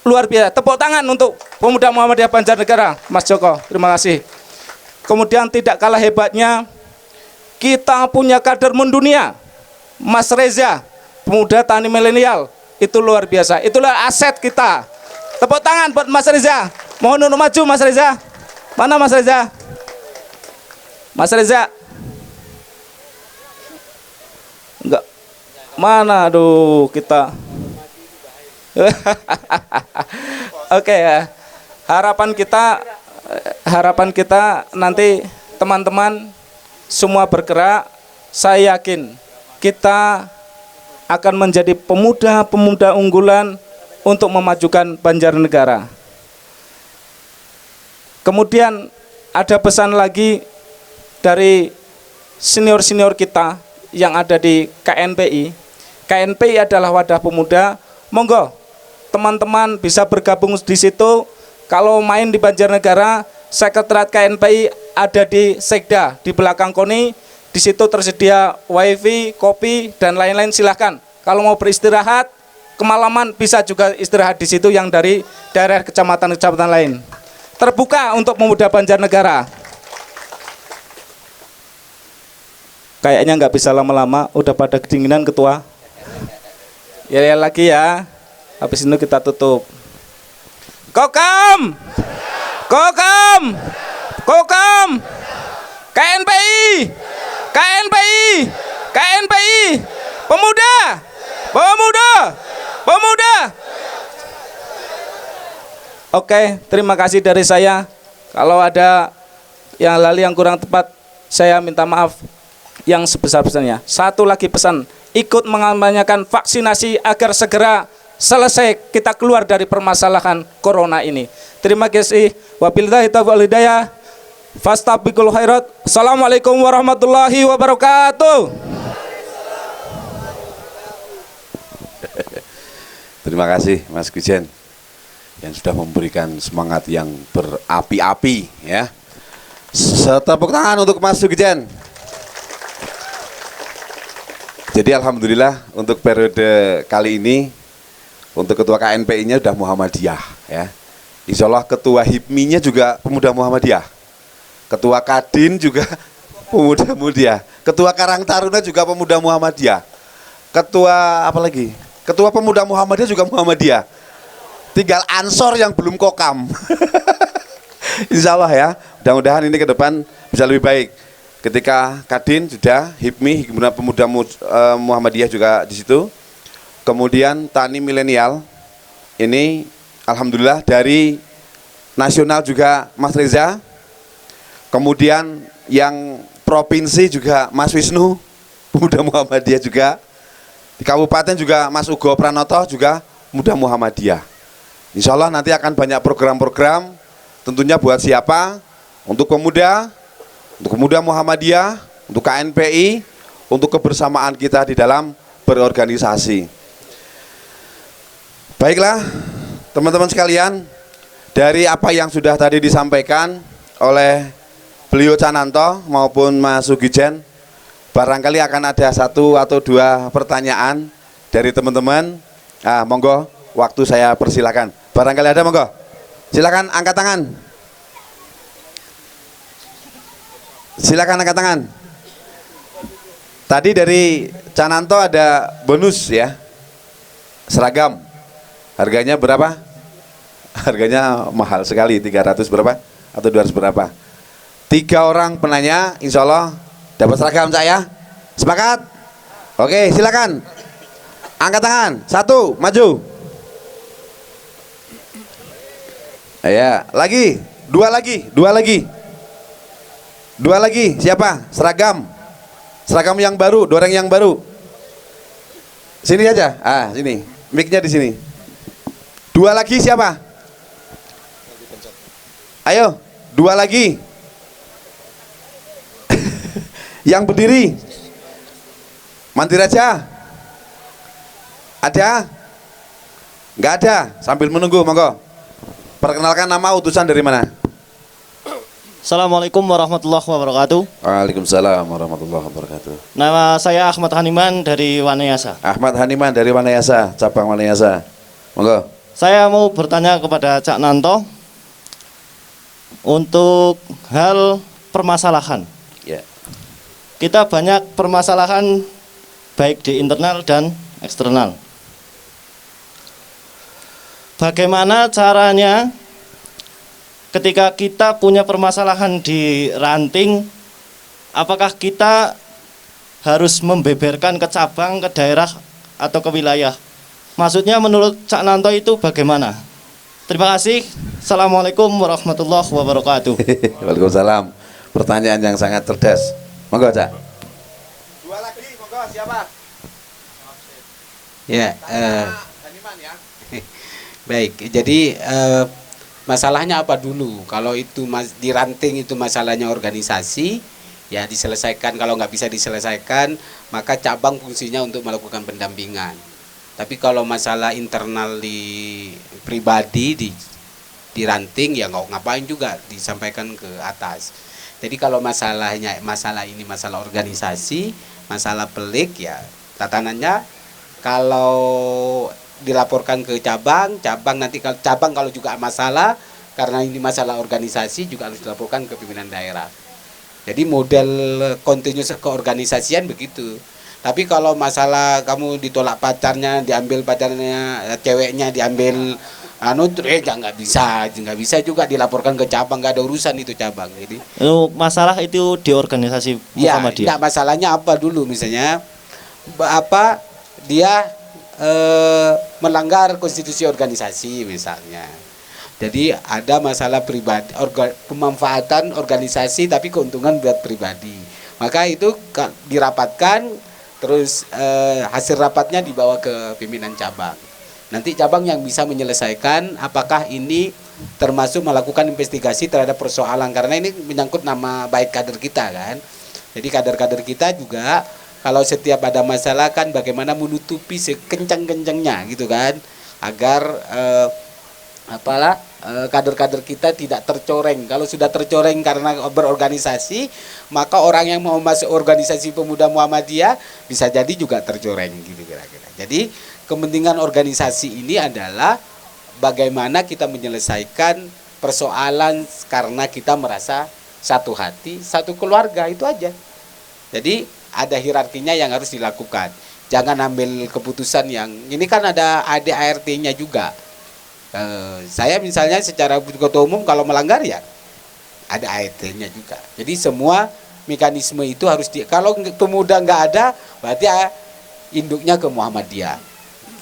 Luar biasa. Tepuk tangan untuk pemuda Muhammadiyah Banjarnegara, Mas Joko. Terima kasih. Kemudian tidak kalah hebatnya, kita punya kader mendunia, Mas Reza, pemuda tani milenial. Itu luar biasa. Itulah aset kita. Tepuk tangan buat Mas Reza. Mohon untuk maju Mas Reza. Mana Mas Reza? Mas Reza. Enggak. Mana aduh kita. Oke ya. Harapan kita nanti teman-teman semua bergerak. Saya yakin kita akan menjadi pemuda-pemuda unggulan untuk memajukan Banjarnegara. Kemudian ada pesan lagi dari senior-senior kita yang ada di KNPI. KNPI adalah wadah pemuda. Monggo teman-teman bisa bergabung di situ. Kalau main di Banjarnegara, sekretariat KNPI ada di Sekda di belakang KONI. Di situ tersedia wifi, kopi dan lain-lain, silahkan. Kalau mau beristirahat kemalaman bisa juga istirahat di situ yang dari daerah kecamatan-kecamatan lain. Terbuka untuk pemuda Banjarnegara. Kayaknya nggak bisa lama-lama, udah pada kedinginan ketua. Ya lagi ya. Habis itu kita tutup. Kokam, Kokam, Kokam, KNPI, KNPI, KNPI, pemuda, pemuda, pemuda. Oke, terima kasih dari saya. Kalau ada yang lali yang kurang tepat, saya minta maaf yang sebesar-besarnya. Satu lagi pesan, ikut mengampanyekan vaksinasi agar segera selesai kita keluar dari permasalahan corona ini. Terima kasih. Wabillahi taufiq wal hidayah. Fastabiqul khairat. Assalamualaikum warahmatullahi wabarakatuh. Terima kasih Mas Gujen yang sudah memberikan semangat yang berapi-api ya. Setepuk tangan untuk Mas Gujen. Jadi alhamdulillah untuk periode kali ini untuk ketua KNPI-nya sudah Muhammadiyah ya. Insya Allah ketua HIPMI-nya juga pemuda Muhammadiyah. Ketua Kadin juga pemuda Muhammadiyah. Ketua Karang Taruna juga pemuda Muhammadiyah. Ketua apa lagi? Ketua Pemuda Muhammadiyah juga Muhammadiyah. Tinggal Ansor yang belum kokam. Insya Allah ya, mudah-mudahan ini ke depan bisa lebih baik. Ketika Kadin sudah, HIPMI, Himpunan Pemuda Muhammadiyah juga di situ. Kemudian Tani Milenial, ini alhamdulillah dari nasional juga Mas Reza. Kemudian yang provinsi juga Mas Wisnu, Pemuda Muhammadiyah juga. Di kabupaten juga Mas Ugo Pranoto juga Pemuda Muhammadiyah. Insya Allah nanti akan banyak program-program, tentunya buat siapa? Untuk pemuda Muhammadiyah, untuk KNPI, untuk kebersamaan kita di dalam berorganisasi. Baiklah, teman-teman sekalian, dari apa yang sudah tadi disampaikan oleh beliau Cananto maupun Mas Sugijen, barangkali akan ada 1 atau 2 pertanyaan dari teman-teman. Monggo, waktu saya persilakan. Barangkali ada, monggo. Silakan angkat tangan. Silakan angkat tangan. Tadi dari Cananto ada bonus ya. Seragam. Harganya berapa? Harganya mahal sekali, 300 berapa? Atau 200 berapa? 3 orang penanya, insya Allah dapat seragam saya. Sepakat? Oke, silakan. Angkat tangan. 1, maju. Ya, lagi, 2 lagi, 2 lagi. 2 lagi, siapa? Seragam. Seragam yang baru, 2 orang yang baru. Sini aja. Sini. Mic-nya di sini. 2 lagi siapa? Ayo, 2 lagi. Yang berdiri. Mandir aja. Ada? Enggak ada. Sambil menunggu, monggo. Perkenalkan nama, utusan dari mana? Assalamualaikum warahmatullahi wabarakatuh. Waalaikumsalam warahmatullahi wabarakatuh. Nama saya Ahmad Haniman dari Wanayasa. Ahmad Haniman dari Wanayasa, cabang Wanayasa. Monggo. Saya mau bertanya kepada Cak Nanto untuk hal permasalahan. Ya. Kita banyak permasalahan baik di internal dan eksternal. Bagaimana caranya ketika kita punya permasalahan di ranting, apakah kita harus membeberkan ke cabang, ke daerah, atau ke wilayah? Maksudnya menurut Cak Nanto itu bagaimana? Terima kasih. Assalamualaikum warahmatullahi wabarakatuh. Waalaikumsalam. Pertanyaan yang sangat cerdas. Monggo, Cak. 2 lagi, monggo, siapa? Ya, Haniman ya. baik. Jadi masalahnya apa dulu? Kalau itu di ranting itu masalahnya organisasi, ya diselesaikan. Kalau nggak bisa diselesaikan, maka cabang fungsinya untuk melakukan pendampingan. Tapi kalau masalah internal di pribadi di ranting, ya nggak ngapain juga disampaikan ke atas. Jadi kalau masalah ini masalah organisasi, masalah pelik, ya tatanannya kalau dilaporkan ke cabang nanti cabang kalau juga masalah karena ini masalah organisasi juga harus dilaporkan ke pimpinan daerah. Jadi model continuous keorganisasian begitu. Tapi kalau masalah kamu ditolak pacarnya, diambil pacarnya, ceweknya diambil nggak bisa juga dilaporkan ke cabang, nggak ada urusan itu cabang. Jadi Masalah itu di organisasi Muhammadiyah. Ya, masalahnya apa dulu misalnya dia melanggar konstitusi organisasi misalnya. Jadi ada masalah pribadi, pemanfaatan organisasi tapi keuntungan buat pribadi. Maka itu dirapatkan, terus hasil rapatnya dibawa ke pimpinan cabang. Nanti cabang yang bisa menyelesaikan apakah ini termasuk melakukan investigasi terhadap persoalan, karena ini menyangkut nama baik kader kita kan. Jadi kader-kader kita juga kalau setiap ada masalah kan bagaimana menutupi sekencang-kencangnya gitu kan, agar kader-kader kita tidak tercoreng. Kalau sudah tercoreng karena berorganisasi, maka orang yang mau masuk organisasi Pemuda Muhammadiyah bisa jadi juga tercoreng gitu kira-kira. Jadi kepentingan organisasi ini adalah bagaimana kita menyelesaikan persoalan karena kita merasa satu hati, satu keluarga, itu aja. Jadi ada hierarkinya yang harus dilakukan. Jangan ambil keputusan yang ini kan ada ADART-nya juga. Saya misalnya secara ketua umum kalau melanggar ya ada ART-nya juga. Jadi semua mekanisme itu harus kalau pemuda nggak ada berarti induknya ke Muhammadiyah.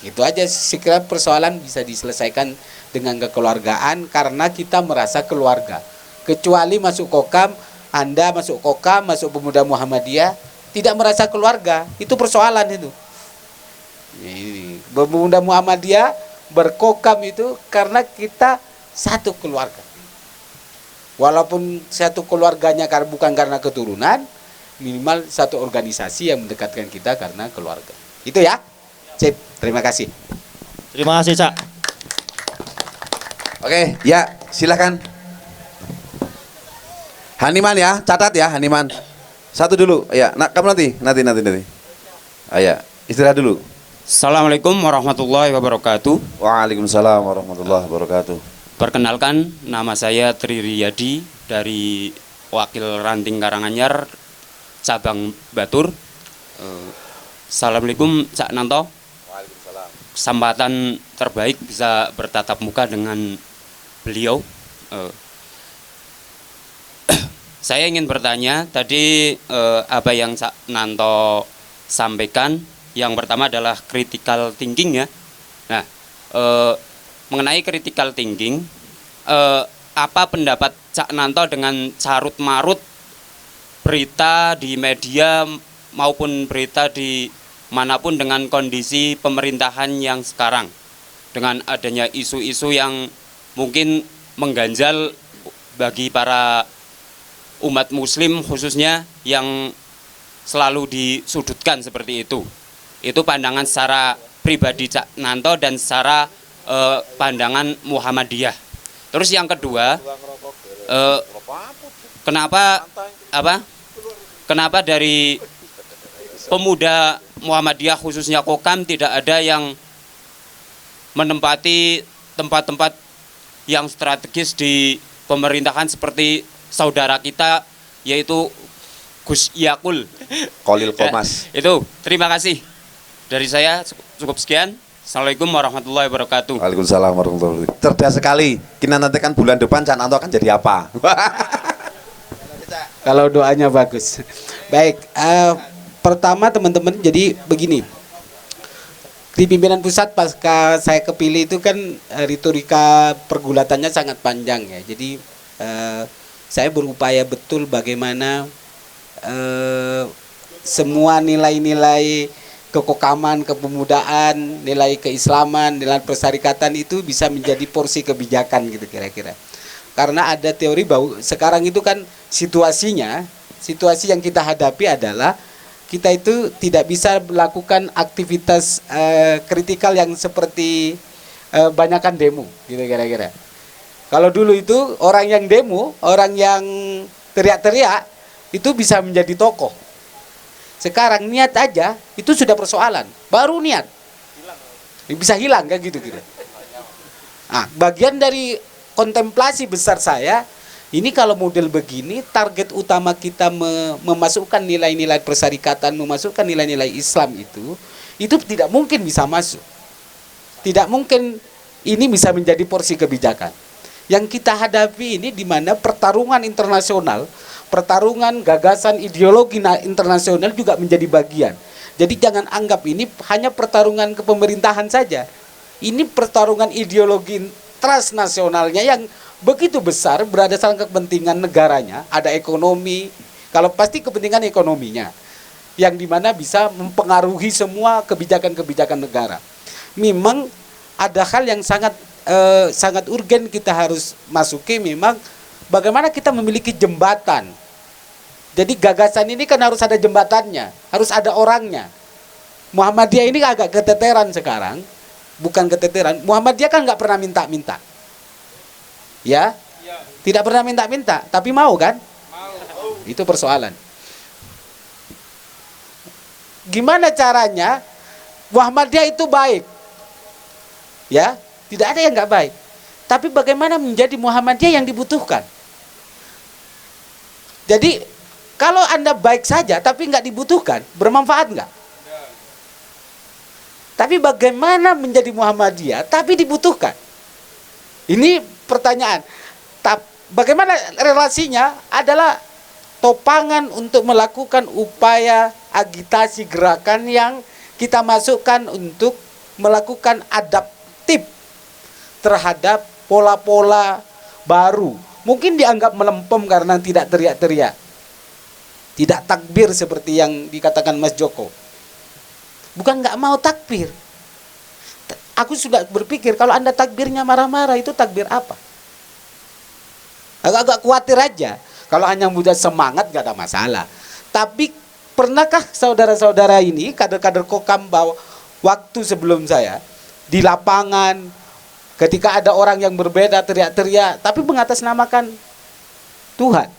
Itu aja sekira persoalan bisa diselesaikan dengan kekeluargaan karena kita merasa keluarga. Kecuali masuk Kokam, Anda masuk Kokam, masuk pemuda Muhammadiyah tidak merasa keluarga, itu persoalan itu. Pemuda Muhammadiyah berkokam itu karena kita satu keluarga. Walaupun satu keluarganya bukan karena keturunan, minimal satu organisasi yang mendekatkan kita karena keluarga. Itu ya. Sip, terima kasih. Terima kasih, Cak. Oke, ya, silakan. Haniman ya, catat ya Haniman. Satu dulu, ya. Nah, kamu nanti. Ya, istirahat dulu. Assalamualaikum warahmatullahi wabarakatuh. Waalaikumsalam warahmatullahi wabarakatuh. Perkenalkan, nama saya Tri Riyadi dari Wakil Ranting Karanganyar, Cabang Batur. Assalamualaikum, Cak Nanto. Waalaikumsalam. Kesempatan terbaik bisa bertatap muka dengan beliau. Saya ingin bertanya, tadi apa yang Cak Nanto sampaikan, yang pertama adalah critical thinking ya. Nah, mengenai critical thinking, apa pendapat Cak Nanto dengan carut marut berita di media maupun berita di manapun dengan kondisi pemerintahan yang sekarang, dengan adanya isu-isu yang mungkin mengganjal bagi para umat muslim khususnya yang selalu disudutkan seperti itu. Itu pandangan secara pribadi Cak Nanto dan secara pandangan Muhammadiyah. Terus yang kedua, kenapa dari pemuda Muhammadiyah khususnya Kokam tidak ada yang menempati tempat-tempat yang strategis di pemerintahan seperti saudara kita yaitu Gus Yakul Kolil Komas. Itu, terima kasih. Dari saya cukup sekian. Assalamualaikum warahmatullahi wabarakatuh. Waalaikumsalam warahmatullahi wabarakatuh. Cerdas sekali. Kita nanti kan bulan depan Cak Nanto akan jadi apa? Kalau doanya bagus. Baik, pertama teman-teman, jadi begini. Di pimpinan pusat pasca saya kepilih itu kan retorika pergulatannya sangat panjang ya. Jadi saya berupaya betul bagaimana semua nilai-nilai kekokaman, kepemudaan, nilai keislaman, nilai persyarikatan itu bisa menjadi porsi kebijakan gitu kira-kira. Karena ada teori bahwa sekarang itu kan situasi yang kita hadapi adalah kita itu tidak bisa melakukan aktivitas kritikal yang seperti banyakan demo gitu kira-kira. Kalau dulu itu orang yang demo, orang yang teriak-teriak itu bisa menjadi tokoh. Sekarang niat aja itu sudah persoalan, baru niat bisa hilang kan gitu. Nah, bagian dari kontemplasi besar saya ini kalau model begini target utama kita memasukkan nilai-nilai persyarikatan, memasukkan nilai-nilai Islam itu tidak mungkin bisa masuk, tidak mungkin ini bisa menjadi porsi kebijakan. Yang kita hadapi ini di mana pertarungan internasional, pertarungan gagasan ideologi internasional juga menjadi bagian. Jadi jangan anggap ini hanya pertarungan kepemerintahan saja. Ini pertarungan ideologi transnasionalnya yang begitu besar berdasarkan kepentingan negaranya. Ada ekonomi, kalau pasti kepentingan ekonominya, yang dimana bisa mempengaruhi semua kebijakan-kebijakan negara. Memang ada hal yang sangat urgen kita harus masuki, memang bagaimana kita memiliki jembatan. Jadi gagasan ini kan harus ada jembatannya, harus ada orangnya. Muhammadiyah ini agak keteteran sekarang, bukan keteteran. Muhammadiyah kan nggak pernah minta-minta, ya, tidak pernah minta-minta, tapi mau kan? Mau. Itu persoalan. Gimana caranya Muhammadiyah itu baik? Ya, tidak ada yang nggak baik. Tapi bagaimana menjadi Muhammadiyah yang dibutuhkan? Jadi kalau Anda baik saja tapi nggak dibutuhkan, bermanfaat nggak? Tapi bagaimana menjadi Muhammadiyah tapi dibutuhkan? Ini pertanyaan. Bagaimana relasinya adalah topangan untuk melakukan upaya agitasi gerakan yang kita masukkan untuk melakukan adaptif terhadap pola-pola baru. Mungkin dianggap melempem karena tidak teriak-teriak, tidak takbir seperti yang dikatakan Mas Joko. Bukan nggak mau takbir. Aku sudah berpikir kalau Anda takbirnya marah-marah, itu takbir apa? Agak-agak khawatir aja. Kalau hanya mudah semangat gak ada masalah. Tapi pernahkah saudara-saudara ini, kader-kader Kokam bahwa waktu sebelum saya di lapangan, ketika ada orang yang berbeda teriak-teriak, tapi mengatasnamakan Tuhan,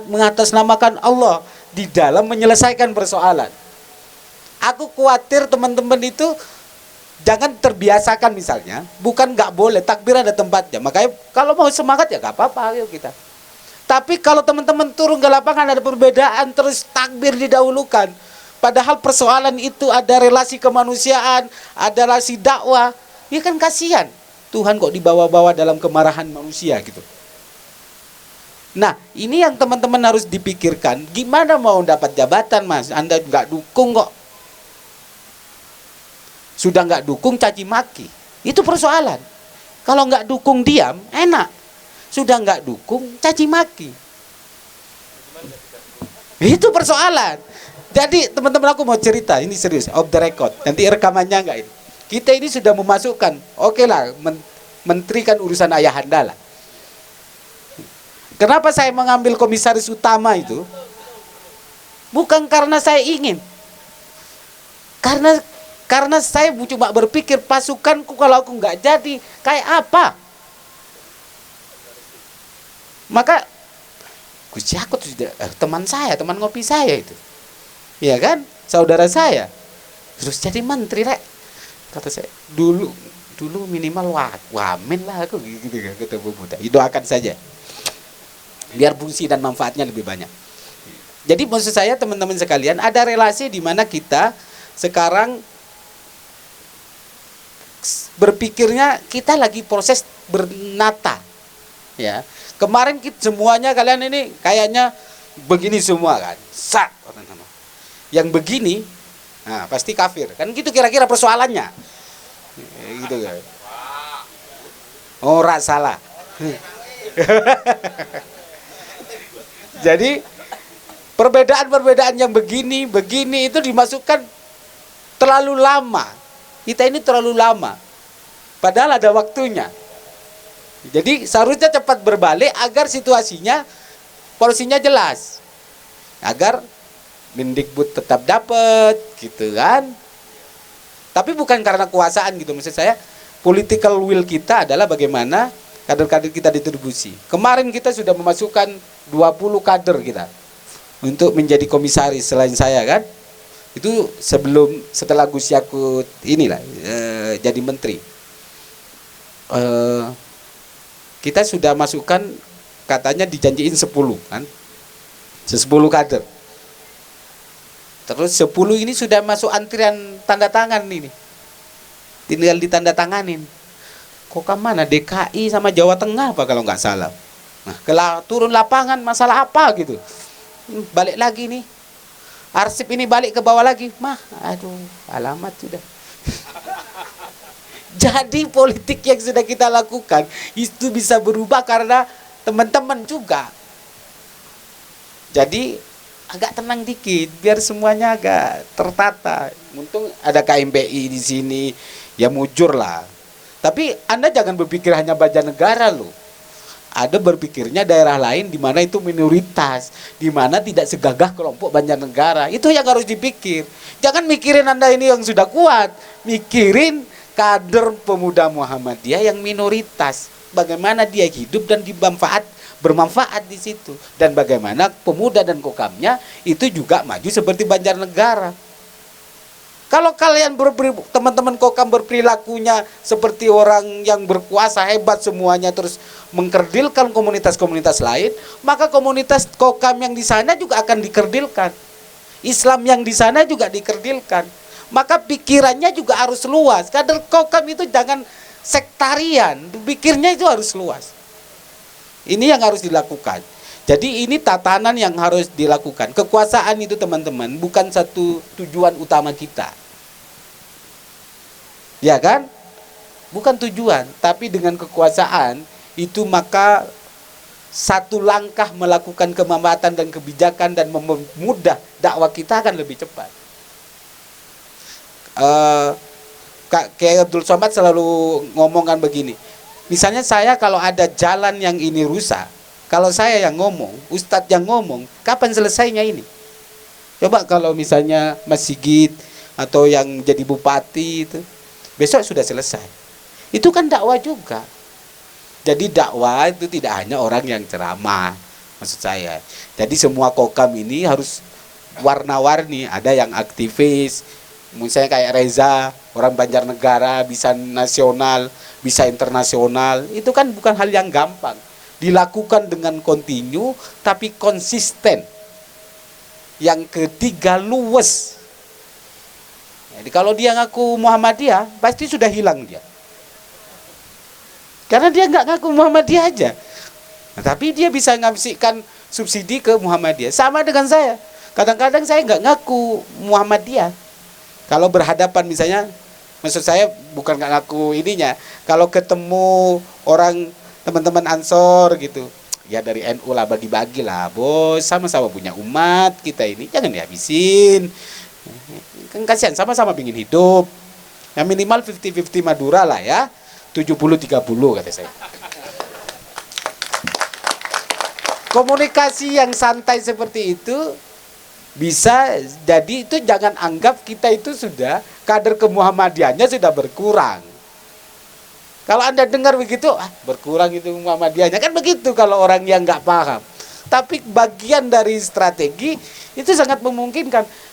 mengatasnamakan Allah di dalam menyelesaikan persoalan. Aku khawatir teman-teman itu jangan terbiasakan misalnya, bukan nggak boleh, takbir ada tempatnya. Makanya kalau mau semangat ya nggak apa-apa, ayo kita. Tapi kalau teman-teman turun ke lapangan ada perbedaan, terus takbir didahulukan. Padahal persoalan itu ada relasi kemanusiaan, ada relasi dakwah. Ya kan kasihan, Tuhan kok dibawa-bawa dalam kemarahan manusia gitu. Nah ini yang teman-teman harus dipikirkan. Gimana mau dapat jabatan mas, Anda nggak dukung kok. Sudah nggak dukung caci maki, itu persoalan. Kalau nggak dukung diam, enak. Sudah nggak dukung caci maki, itu persoalan. Jadi teman-teman aku mau cerita, ini serius, off the record. Nanti rekamannya nggak ini. Kita ini sudah memasukkan, oke lah, menteri kan urusan ayahanda lah. Kenapa saya mengambil komisaris utama itu? Bukan karena saya ingin, karena saya cuma berpikir pasukanku kalau aku nggak jadi kayak apa. Maka Gus Yakut sudah teman saya, teman ngopi saya itu, ya kan, saudara saya, terus jadi menteri rek. Kata saya dulu minimal wamen lah aku gitu kan, ketemu muda. Doakan saja, biar fungsi dan manfaatnya lebih banyak. Jadi maksud saya teman-teman sekalian, ada relasi di mana kita sekarang berpikirnya kita lagi proses bernata, ya. Kemarin kita semuanya kalian ini kayaknya begini semua kan, yang begini, nah pasti kafir kan, gitu kira-kira persoalannya, gitu kan. Ora salah. Jadi perbedaan-perbedaan yang begini itu dimasukkan terlalu lama. Kita ini terlalu lama, padahal ada waktunya. Jadi seharusnya cepat berbalik agar situasinya, porsinya jelas, agar Mendikbud tetap dapat, gitu kan. Tapi bukan karena kekuasaan gitu, maksud saya political will kita adalah bagaimana kader-kader kita distribusi. Kemarin kita sudah memasukkan 20 kader kita untuk menjadi komisaris selain saya kan. Itu setelah Gus Yakut inilah jadi menteri. Kita sudah masukkan, katanya dijanjiin 10 kan, 10 kader. Terus 10 ini sudah masuk antrian tanda tangan ini, tinggal ditanda tanganin. Kok mana DKI sama Jawa Tengah apa kalau nggak salah. Nah kalau turun lapangan masalah apa gitu, balik lagi nih, arsip ini balik ke bawah lagi, aduh alamat sudah. Jadi politik yang sudah kita lakukan itu bisa berubah karena teman-teman juga. Jadi agak tenang dikit biar semuanya agak tertata. Untung ada KMPI di sini, ya mujur lah. Tapi Anda jangan berpikir hanya Banjarnegara loh. Ada berpikirnya daerah lain di mana itu minoritas, di mana tidak segagah kelompok Banjarnegara. Itu yang harus dipikir. Jangan mikirin Anda ini yang sudah kuat, mikirin kader pemuda Muhammadiyah yang minoritas, bagaimana dia hidup dan bermanfaat di situ, dan bagaimana pemuda dan kokamnya itu juga maju seperti Banjarnegara. Kalau kalian teman-teman kokam berperilakunya seperti orang yang berkuasa hebat semuanya, terus mengkerdilkan komunitas-komunitas lain, maka komunitas kokam yang di sana juga akan dikerdilkan, Islam yang di sana juga dikerdilkan. maka pikirannya juga harus luas. Kader Kokam itu jangan sektarian, pikirnya itu harus luas. Ini yang harus dilakukan. Jadi ini tatanan yang harus dilakukan. Kekuasaan itu teman-teman bukan satu tujuan utama kita. Ya kan? Bukan tujuan, tapi dengan kekuasaan itu maka satu langkah melakukan kemaslahatan dan kebijakan dan memudah dakwah kita akan lebih cepat. Kak Kiai Abdul Somad selalu ngomongkan begini. Misalnya saya kalau ada jalan yang ini rusak, kalau saya yang ngomong, Ustadz yang ngomong, kapan selesainya ini? Coba kalau misalnya Mas Sigit atau yang jadi bupati itu, besok sudah selesai. Itu kan dakwah juga. Jadi dakwah itu tidak hanya orang yang ceramah, maksud saya. Jadi semua kokam ini harus warna-warni. Ada yang aktivis, misalnya kayak Reza, orang Banjarnegara, bisa nasional, bisa internasional. Itu kan bukan hal yang gampang. Dilakukan dengan kontinu, tapi konsisten. Yang ketiga, luwes. Jadi kalau dia ngaku Muhammadiyah, pasti sudah hilang dia. Karena dia nggak ngaku Muhammadiyah aja. Nah, tapi dia bisa ngasihkan subsidi ke Muhammadiyah. Sama dengan saya. Kadang-kadang saya nggak ngaku Muhammadiyah. Kalau berhadapan misalnya, maksud saya bukan nggak ngaku ininya. Kalau ketemu orang teman-teman Ansor gitu, ya dari NU lah, bagi-bagi lah, bos, sama-sama punya umat kita ini, jangan dihabisin. Kan kasihan, sama-sama ingin hidup. Yang minimal 50-50 Madura lah ya. 70-30 kata saya. Komunikasi yang santai seperti itu bisa jadi, itu jangan anggap kita itu sudah kader kemuhammadiyahnya sudah berkurang. Kalau Anda dengar begitu, berkurang itu Muhammadiyahnya, kan begitu kalau orang yang nggak paham. Tapi bagian dari strategi itu sangat memungkinkan.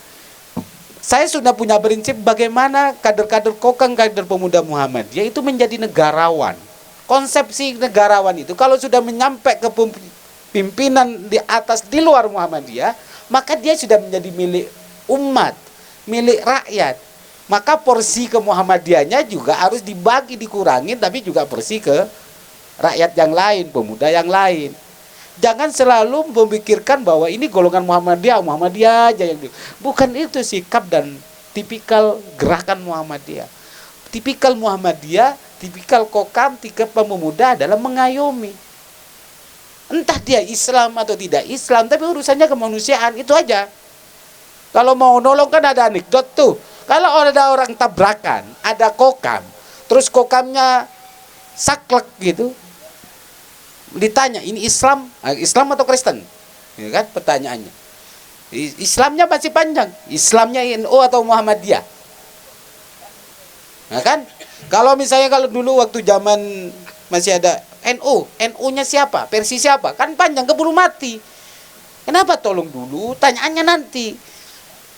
Saya sudah punya prinsip bagaimana kader-kader Kokam, kader pemuda Muhammadiyah itu menjadi negarawan. Konsepsi negarawan itu kalau sudah menyampai ke pimpinan di atas, di luar Muhammadiyah, maka dia sudah menjadi milik umat, milik rakyat. Maka porsi ke Muhammadiyahnya juga harus dibagi, dikurangi, tapi juga porsi ke rakyat yang lain, pemuda yang lain. Jangan selalu memikirkan bahwa ini golongan Muhammadiyah aja yang bukan itu sikap dan tipikal gerakan Muhammadiyah. Tipikal Muhammadiyah, tipikal Kokam, tipikal pemuda adalah mengayomi. Entah dia Islam atau tidak Islam, tapi urusannya kemanusiaan, itu aja. Kalau mau nolong kan ada anekdot tuh. Kalau ada orang tabrakan, ada Kokam, terus Kokamnya saklek gitu, ditanya ini Islam atau Kristen, ya kan pertanyaannya. Islamnya masih panjang, Islamnya NU atau Muhammadiyah, nah kan. Kalau misalnya kalau dulu waktu zaman masih ada NU-nya siapa, versi siapa, kan panjang keburu mati. Kenapa tolong dulu, tanyaannya nanti.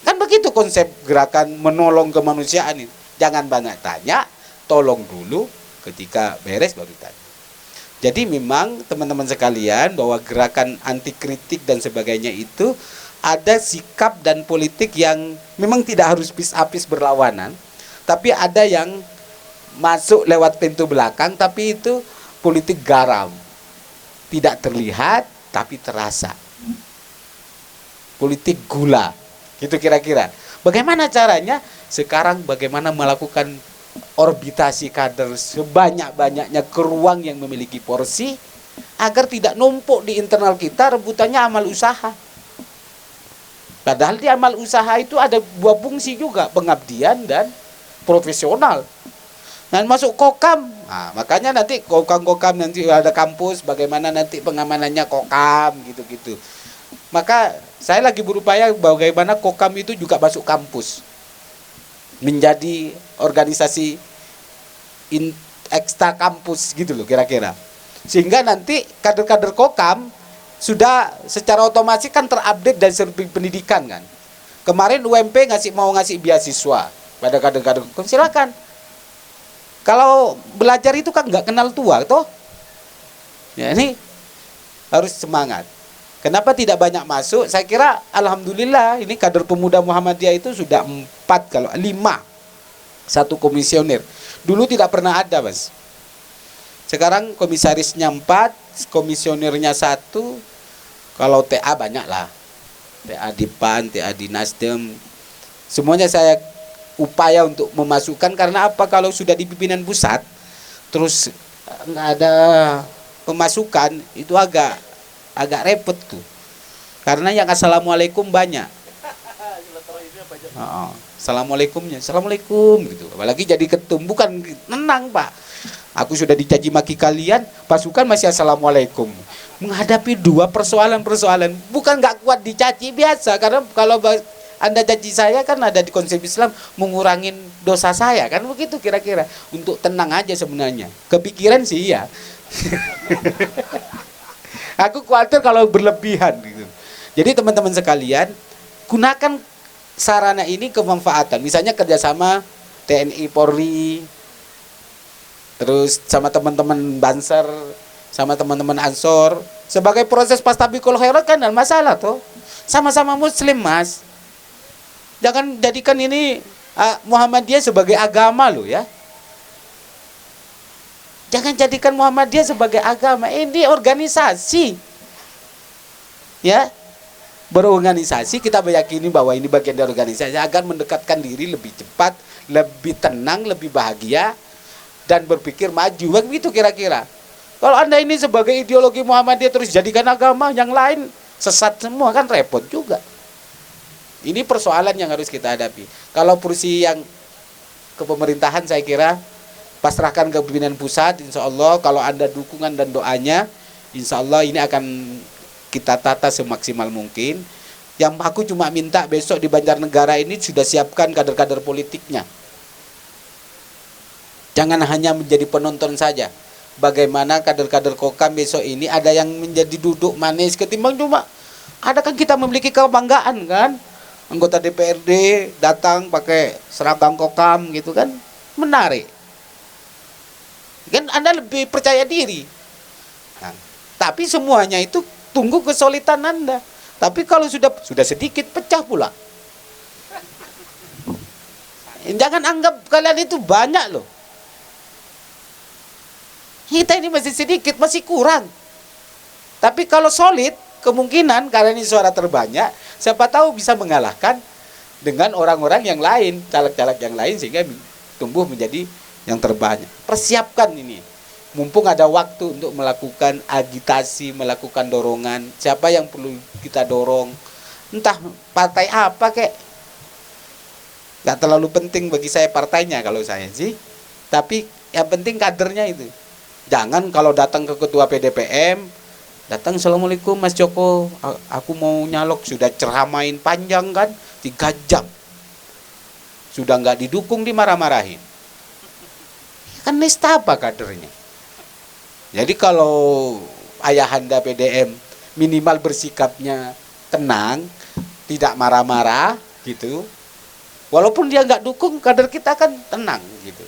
Kan begitu konsep gerakan menolong kemanusiaan ini. Jangan banyak tanya, tolong dulu, ketika beres baru tanya. Jadi memang teman-teman sekalian bahwa gerakan anti kritik dan sebagainya itu ada sikap dan politik yang memang tidak harus habis berlawanan, tapi ada yang masuk lewat pintu belakang, tapi itu politik garam, tidak terlihat tapi terasa. Politik gula, gitu kira-kira. Bagaimana caranya? Sekarang bagaimana melakukan orbitasi kader sebanyak-banyaknya ke ruang yang memiliki porsi agar tidak numpuk di internal kita rebutannya amal usaha. Padahal di amal usaha itu ada dua fungsi juga, pengabdian dan profesional. Nah, masuk Kokam, nah, makanya nanti Kokam nanti ada kampus, bagaimana nanti pengamanannya Kokam gitu-gitu. Maka saya lagi berupaya bagaimana Kokam itu juga masuk kampus, menjadi organisasi ekstra kampus gitu loh kira-kira. Sehingga nanti kader-kader Kokam sudah secara otomatis kan terupdate dari segi pendidikan kan. Kemarin UMP mau ngasih beasiswa pada kader-kader Kokam, silakan. Kalau belajar itu kan nggak kenal tua toh. Ya, ini harus semangat. Kenapa tidak banyak masuk? Saya kira alhamdulillah ini kader pemuda Muhammadiyah itu sudah 4 kalau 5. Satu komisioner. Dulu tidak pernah ada, Mas. Sekarang komisarisnya 4, komisionernya 1. Kalau TA banyak lah. TA di PAN, TA di Nasdem. Semuanya saya upaya untuk memasukkan karena apa? Kalau sudah di pimpinan pusat terus nggak ada pemasukan itu agak repot tuh. Karena yang assalamualaikum banyak. Assalamualaikumnya, assalamualaikum gitu. Apalagi jadi ketum bukan tenang Pak. Aku sudah dicaci maki kalian, pasukan masih assalamualaikum. Menghadapi 2 persoalan-persoalan, bukan nggak kuat dicaci biasa. Karena kalau Anda caci saya kan ada di konsep Islam mengurangin dosa saya kan begitu kira-kira. Untuk tenang aja sebenarnya. Kepikiran sih ya. Aku khawatir kalau berlebihan gitu. Jadi teman-teman sekalian, gunakan sarana ini kemanfaatan. Misalnya kerjasama TNI Polri, terus sama teman-teman Banser, sama teman-teman Ansor. Sebagai proses pastabiqul khairat kan ada masalah tuh. Sama-sama Muslim Mas. Jangan jadikan ini Muhammadiyah sebagai agama loh ya. Jangan jadikan Muhammadiyah sebagai agama. Ini organisasi. Ya. Berorganisasi kita meyakini bahwa ini bagian dari organisasi agar mendekatkan diri lebih cepat, lebih tenang, lebih bahagia dan berpikir maju. Begitu kira-kira. Kalau Anda ini sebagai ideologi Muhammadiyah terus jadikan agama, yang lain sesat semua kan repot juga. Ini persoalan yang harus kita hadapi. Kalau kursi yang kepemerintahan saya kira pasrahkan ke pimpinan pusat, insya Allah kalau Anda dukungan dan doanya, insya Allah ini akan kita tata semaksimal mungkin. Yang aku cuma minta besok di Banjarnegara ini sudah siapkan kader-kader politiknya. Jangan hanya menjadi penonton saja. Bagaimana kader-kader Kokam besok ini ada yang menjadi duduk manis ketimbang cuma ada kan kita memiliki kebanggaan kan. Anggota DPRD datang pakai seragam Kokam gitu kan, menarik. Kan Anda lebih percaya diri. Nah, tapi semuanya itu tunggu kesulitan Anda. Tapi kalau sudah sedikit pecah pula. Jangan anggap kalian itu banyak loh. Kita ini masih sedikit, masih kurang. Tapi kalau solid, kemungkinan karena ini suara terbanyak, siapa tahu bisa mengalahkan dengan orang-orang yang lain, caleg-caleg yang lain sehingga tumbuh menjadi yang terbanyak. Persiapkan ini. Mumpung ada waktu untuk melakukan agitasi, melakukan dorongan. Siapa yang perlu kita dorong? Entah partai apa kek. Gak terlalu penting bagi saya partainya kalau saya sih. Tapi yang penting kadernya itu. Jangan kalau datang ke ketua PDPM, datang assalamualaikum Mas Joko, aku mau nyalok, sudah ceramain panjang kan 3 jam, sudah nggak didukung dimarah-marahin, kan nestapa kadernya. Jadi kalau ayahanda PDM minimal bersikapnya tenang, tidak marah-marah gitu, walaupun dia nggak dukung kader kita kan tenang gitu.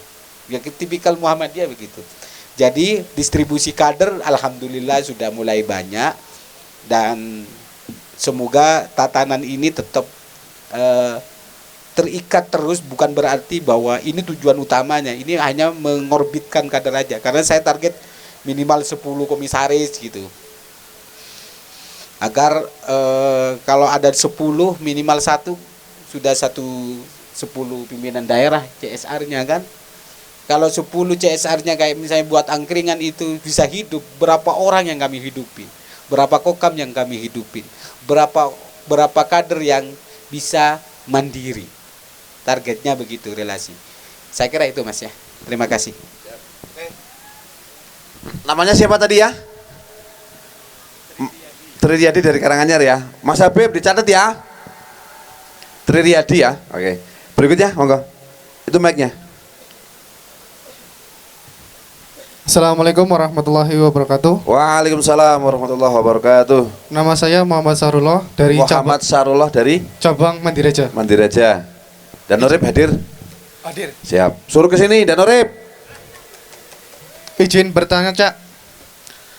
Ya tipikal Muhammadiyah begitu. Jadi distribusi kader alhamdulillah sudah mulai banyak dan semoga tatanan ini tetap terikat terus, bukan berarti bahwa ini tujuan utamanya. Ini hanya mengorbitkan kader aja. Karena saya target minimal 10 komisaris gitu. Agar kalau ada 10 minimal 1 sudah 10 pimpinan daerah CSR-nya kan. Kalau 10 CSR-nya kayak misalnya buat angkringan itu bisa hidup, berapa orang yang kami hidupi, berapa kokam yang kami hidupi, berapa kader yang bisa mandiri. Targetnya begitu relasi. Saya kira itu Mas ya. Terima kasih. Namanya siapa tadi ya? Triyadi dari Karanganyar ya. Mas Habib dicatat ya. Triyadi ya. Oke. Berikutnya monggo. Itu mic-nya. Assalamualaikum warahmatullahi wabarakatuh. Waalaikumsalam warahmatullahi wabarakatuh. Nama saya Muhammad Sarullah dari Muhammad Sarullah dari cabang Mandiraja. Mandiraja. Dan Norib hadir? Hadir. Siap. Suruh ke sini Dan Norib. Izin bertanya, Cak.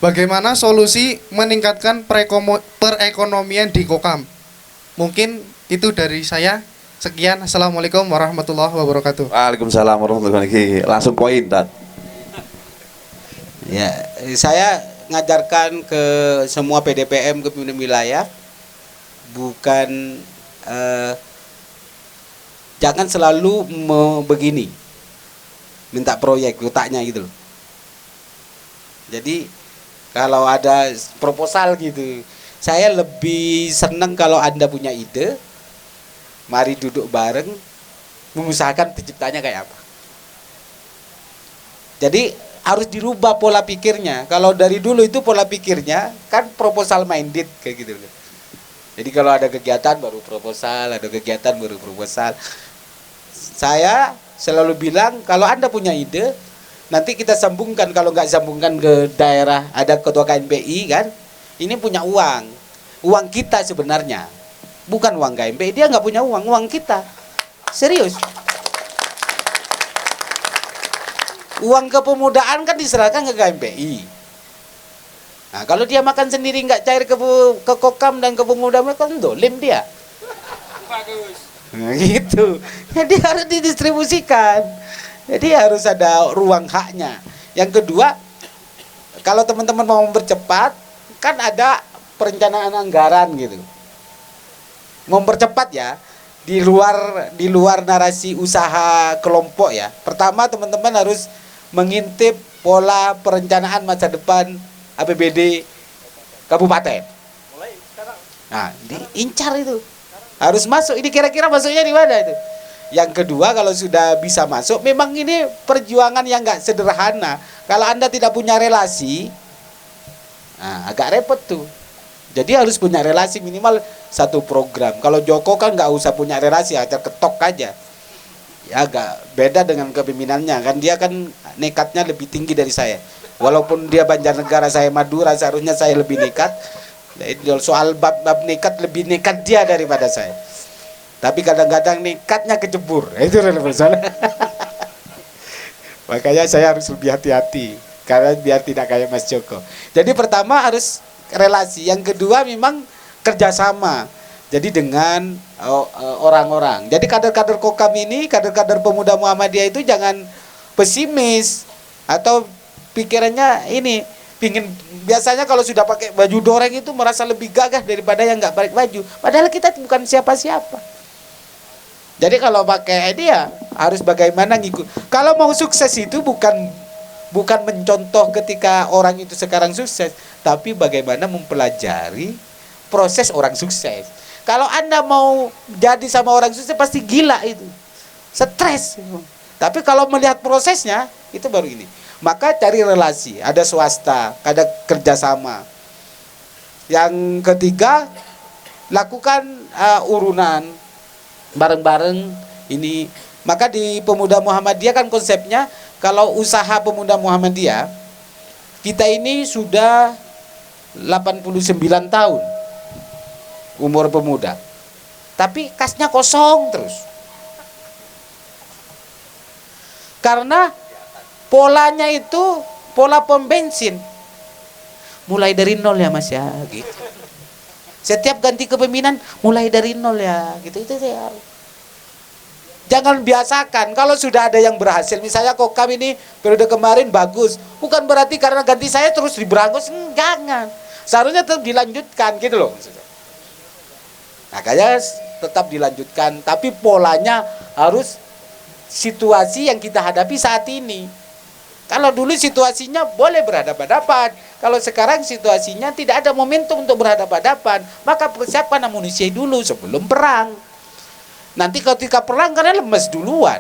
bagaimana solusi meningkatkan perekonomian di Kokam? Mungkin itu dari saya. Sekian, assalamualaikum warahmatullahi wabarakatuh. Waalaikumsalam warahmatullahi wabarakatuh. Langsung poin, Tat. Ya, saya ngajarkan ke semua PDPM kepemimpinan wilayah bukan jangan selalu begini minta proyek letaknya gitu loh. Jadi kalau ada proposal gitu, saya lebih senang kalau Anda punya ide, mari duduk bareng mengusahakan terciptanya kayak apa. Jadi harus dirubah pola pikirnya. Kalau dari dulu itu pola pikirnya kan proposal minded kayak gitu. Jadi kalau ada kegiatan baru proposal, ada kegiatan baru proposal. Saya selalu bilang kalau Anda punya ide, nanti kita sambungkan. Kalau nggak sambungkan ke daerah, ada ketua KNPI kan, ini punya uang kita sebenarnya, bukan uang KNPI. Dia nggak punya uang kita, serius. Uang kepemudaan kan diserahkan ke KNPI. Nah, kalau dia makan sendiri nggak cair ke Kokam dan ke pemuda, kan dolim dia. Nah, gitu. Jadi harus didistribusikan. Jadi harus ada ruang haknya. Yang kedua, kalau teman-teman mau mempercepat, kan ada perencanaan anggaran gitu. Mempercepat ya, di luar narasi usaha kelompok ya. Pertama teman-teman harus mengintip pola perencanaan masa depan APBD kabupaten. Nah, diincar itu. Harus masuk. Ini kira-kira masuknya di mana itu? Yang kedua, kalau sudah bisa masuk, memang ini perjuangan yang nggak sederhana. Kalau Anda tidak punya relasi, nah, agak repot tuh. Jadi harus punya relasi minimal satu program. Kalau Joko kan nggak usah punya relasi, aja ketok aja. Ya agak beda dengan kepemimpinannya kan, dia kan nekatnya lebih tinggi dari saya. Walaupun dia Banjarnegara, saya Madura, seharusnya saya lebih nekat. Soal bab nekat, lebih nekat dia daripada saya. Tapi kadang-kadang nekatnya kecebur. Itu masalah. Makanya saya harus lebih hati-hati karena biar tidak kayak Mas Joko. Jadi pertama harus relasi. Yang kedua memang kerjasama. Jadi dengan orang-orang. Jadi kader-kader Kokam ini, kader-kader pemuda Muhammadiyah itu jangan pesimis atau pikirannya ini pingin. Biasanya kalau sudah pakai baju doreng itu merasa lebih gagah daripada yang nggak pakai baju. Padahal kita bukan siapa-siapa. Jadi kalau pakai dia harus bagaimana ngikut. Kalau mau sukses itu bukan mencontoh ketika orang itu sekarang sukses, tapi bagaimana mempelajari proses orang sukses. Kalau Anda mau jadi sama orang sukses pasti gila itu. Stres. Tapi kalau melihat prosesnya itu baru ini. Maka cari relasi, ada swasta, ada kerjasama. Yang ketiga, lakukan urunan bareng-bareng ini. Maka di Pemuda Muhammadiyah kan konsepnya, kalau usaha Pemuda Muhammadiyah, kita ini sudah 89 tahun umur pemuda, tapi kasnya kosong terus. Karena polanya itu pola pom bensin, mulai dari nol ya Mas ya, gitu. Setiap ganti kepemimpinan mulai dari nol ya, gitu itu ya. Jangan biasakan kalau sudah ada yang berhasil. Misalnya Kokam ini periode kemarin bagus, bukan berarti karena ganti saya terus diberangus, jangan. Seharusnya tetap dilanjutkan gitu loh. Makanya tetap dilanjutkan, tapi polanya harus situasi yang kita hadapi saat ini. Kalau dulu situasinya boleh berhadapan-hadapan, kalau sekarang situasinya tidak ada momentum untuk berhadapan-hadapan, maka persiapkan amunisi dulu sebelum perang. Nanti ketika perang karena lemes duluan.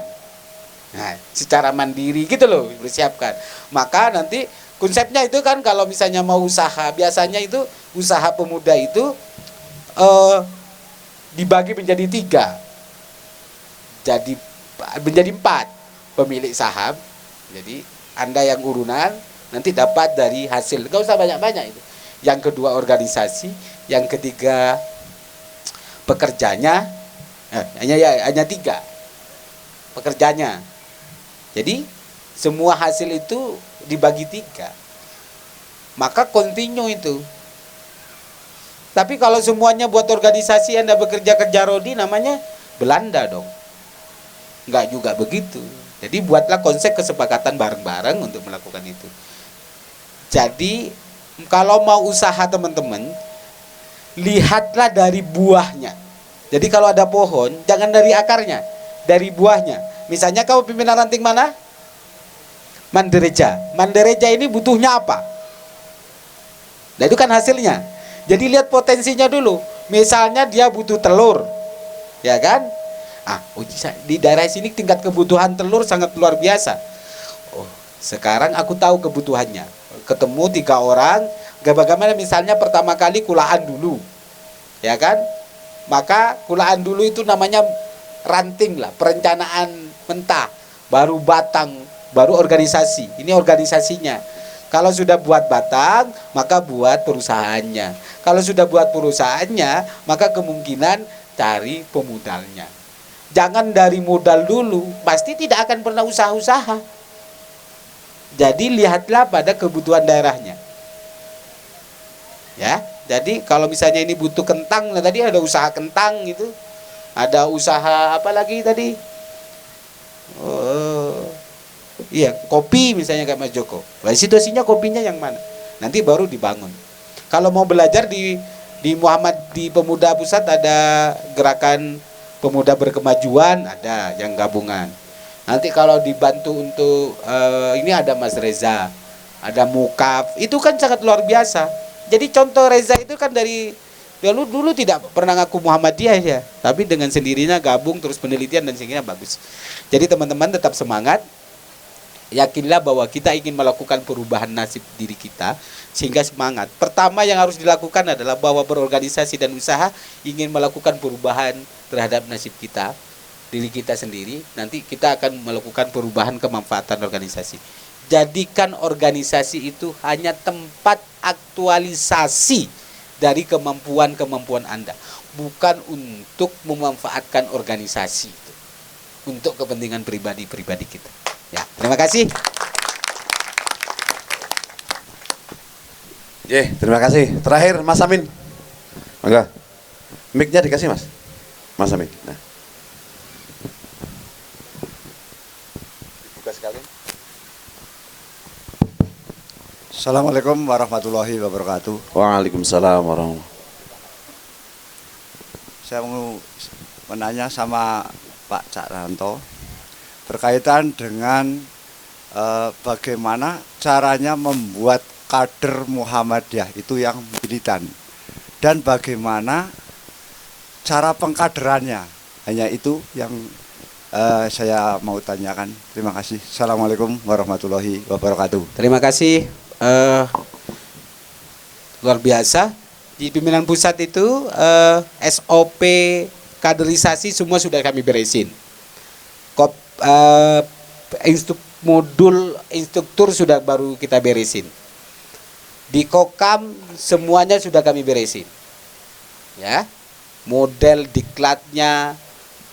Nah, secara mandiri gitu loh persiapkan. Maka nanti konsepnya itu kan kalau misalnya mau usaha, biasanya itu usaha pemuda itu dibagi menjadi 3, jadi menjadi 4 pemilik saham. Jadi Anda yang urunan nanti dapat dari hasil, nggak usah banyak-banyak itu. Yang kedua organisasi, yang ketiga pekerjanya, hanya 3 pekerjanya. Jadi semua hasil itu dibagi 3. maka continue itu. Tapi kalau semuanya buat organisasi Anda bekerja kerja Rodi, namanya Belanda dong. Enggak juga begitu. Jadi buatlah konsep kesepakatan bareng-bareng untuk melakukan itu. Jadi kalau mau usaha teman-teman, lihatlah dari buahnya. Jadi kalau ada pohon, jangan dari akarnya, dari buahnya. Misalnya kau pimpinan ranting mana? Mandereja. Mandereja ini butuhnya apa? Nah itu kan hasilnya. Jadi lihat potensinya dulu. Misalnya dia butuh telur, ya kan? Di daerah sini tingkat kebutuhan telur sangat luar biasa. Oh, sekarang aku tahu kebutuhannya. Ketemu 3 orang, bagaimana misalnya pertama kali kulaan dulu, ya kan? Maka kulaan dulu itu namanya ranting lah, perencanaan mentah, baru batang, baru organisasi. Ini organisasinya. Kalau sudah buat batang, maka buat perusahaannya. Kalau sudah buat perusahaannya, maka kemungkinan cari pemodalnya. Jangan dari modal dulu, pasti tidak akan pernah usaha-usaha. Jadi lihatlah pada kebutuhan daerahnya. Ya, jadi kalau misalnya ini butuh kentang, nah tadi ada usaha kentang gitu. Ada usaha apa lagi tadi? Iya, kopi misalnya kayak Mas Joko. Nah, situasinya kopinya yang mana? Nanti baru dibangun. Kalau mau belajar di Pemuda Pusat ada gerakan pemuda berkemajuan, ada yang gabungan. Nanti kalau dibantu untuk ini ada Mas Reza, ada Mukaf, itu kan sangat luar biasa. Jadi contoh Reza itu kan dari dulu tidak pernah ngaku Muhammadiyah ya, tapi dengan sendirinya gabung terus penelitian dan sehingga bagus. Jadi teman-teman tetap semangat. Yakinlah bahwa kita ingin melakukan perubahan nasib diri kita, sehingga semangat. Pertama yang harus dilakukan adalah bahwa berorganisasi dan usaha ingin melakukan perubahan terhadap nasib kita, diri kita sendiri. Nanti kita akan melakukan perubahan kemanfaatan organisasi. Jadikan organisasi itu hanya tempat aktualisasi dari kemampuan-kemampuan Anda, bukan untuk memanfaatkan organisasi itu untuk kepentingan pribadi-pribadi kita. Ya, terima kasih. Terima kasih. Terakhir Mas Amin. Mangga. Mic-nya dikasih Mas. Mas Amin. Nah. Buka sekali. Assalamualaikum warahmatullahi wabarakatuh. Waalaikumsalam warahmatullahi. Saya mau menanya sama Pak Cak Ranto berkaitan dengan bagaimana caranya membuat kader Muhammadiyah itu yang militan dan bagaimana cara pengkaderannya. Hanya itu yang saya mau tanyakan. Terima kasih. Assalamualaikum warahmatullahi wabarakatuh. Terima kasih. Luar biasa. Di pimpinan pusat itu SOP kaderisasi semua sudah kami beresin. Modul instruktur sudah baru kita beresin. Di Kokam semuanya sudah kami beresin. Ya. Model diklatnya,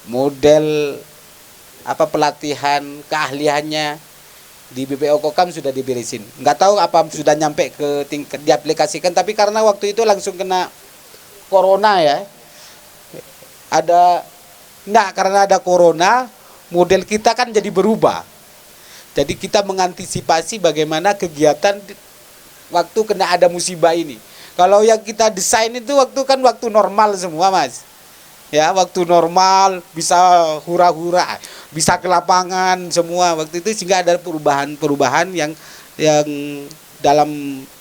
model pelatihan keahliannya di BPO Kokam sudah diberesin. Nggak tahu apa sudah nyampe ke tingkat diaplikasikan, tapi karena waktu itu langsung kena corona ya. Karena ada corona, model kita kan jadi berubah. Jadi kita mengantisipasi bagaimana kegiatan waktu kena ada musibah ini. Kalau yang kita desain itu waktu normal semua Mas. Ya, waktu normal bisa hura-hura, bisa ke lapangan semua waktu itu, sehingga ada perubahan yang dalam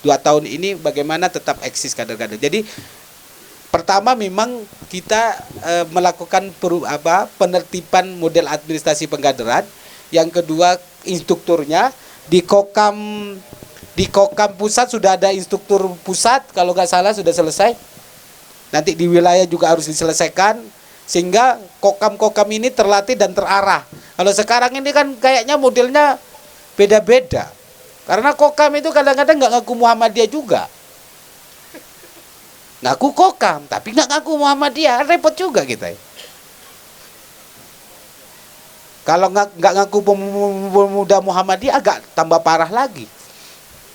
2 tahun ini bagaimana tetap eksis kader-kader. Jadi pertama memang kita melakukan penertiban model administrasi pengkaderan. Yang kedua instrukturnya di Kokam pusat sudah ada instruktur pusat, kalau nggak salah sudah selesai. Nanti di wilayah juga harus diselesaikan sehingga Kokam ini terlatih dan terarah. Kalau sekarang ini kan kayaknya modelnya beda-beda. Karena Kokam itu kadang-kadang nggak ngaku Muhammadiyah juga. Ngaku Kokam, tapi nggak ngaku Muhammadiyah, repot juga kita. Kalau nggak ngaku pemuda Muhammadiyah agak tambah parah lagi.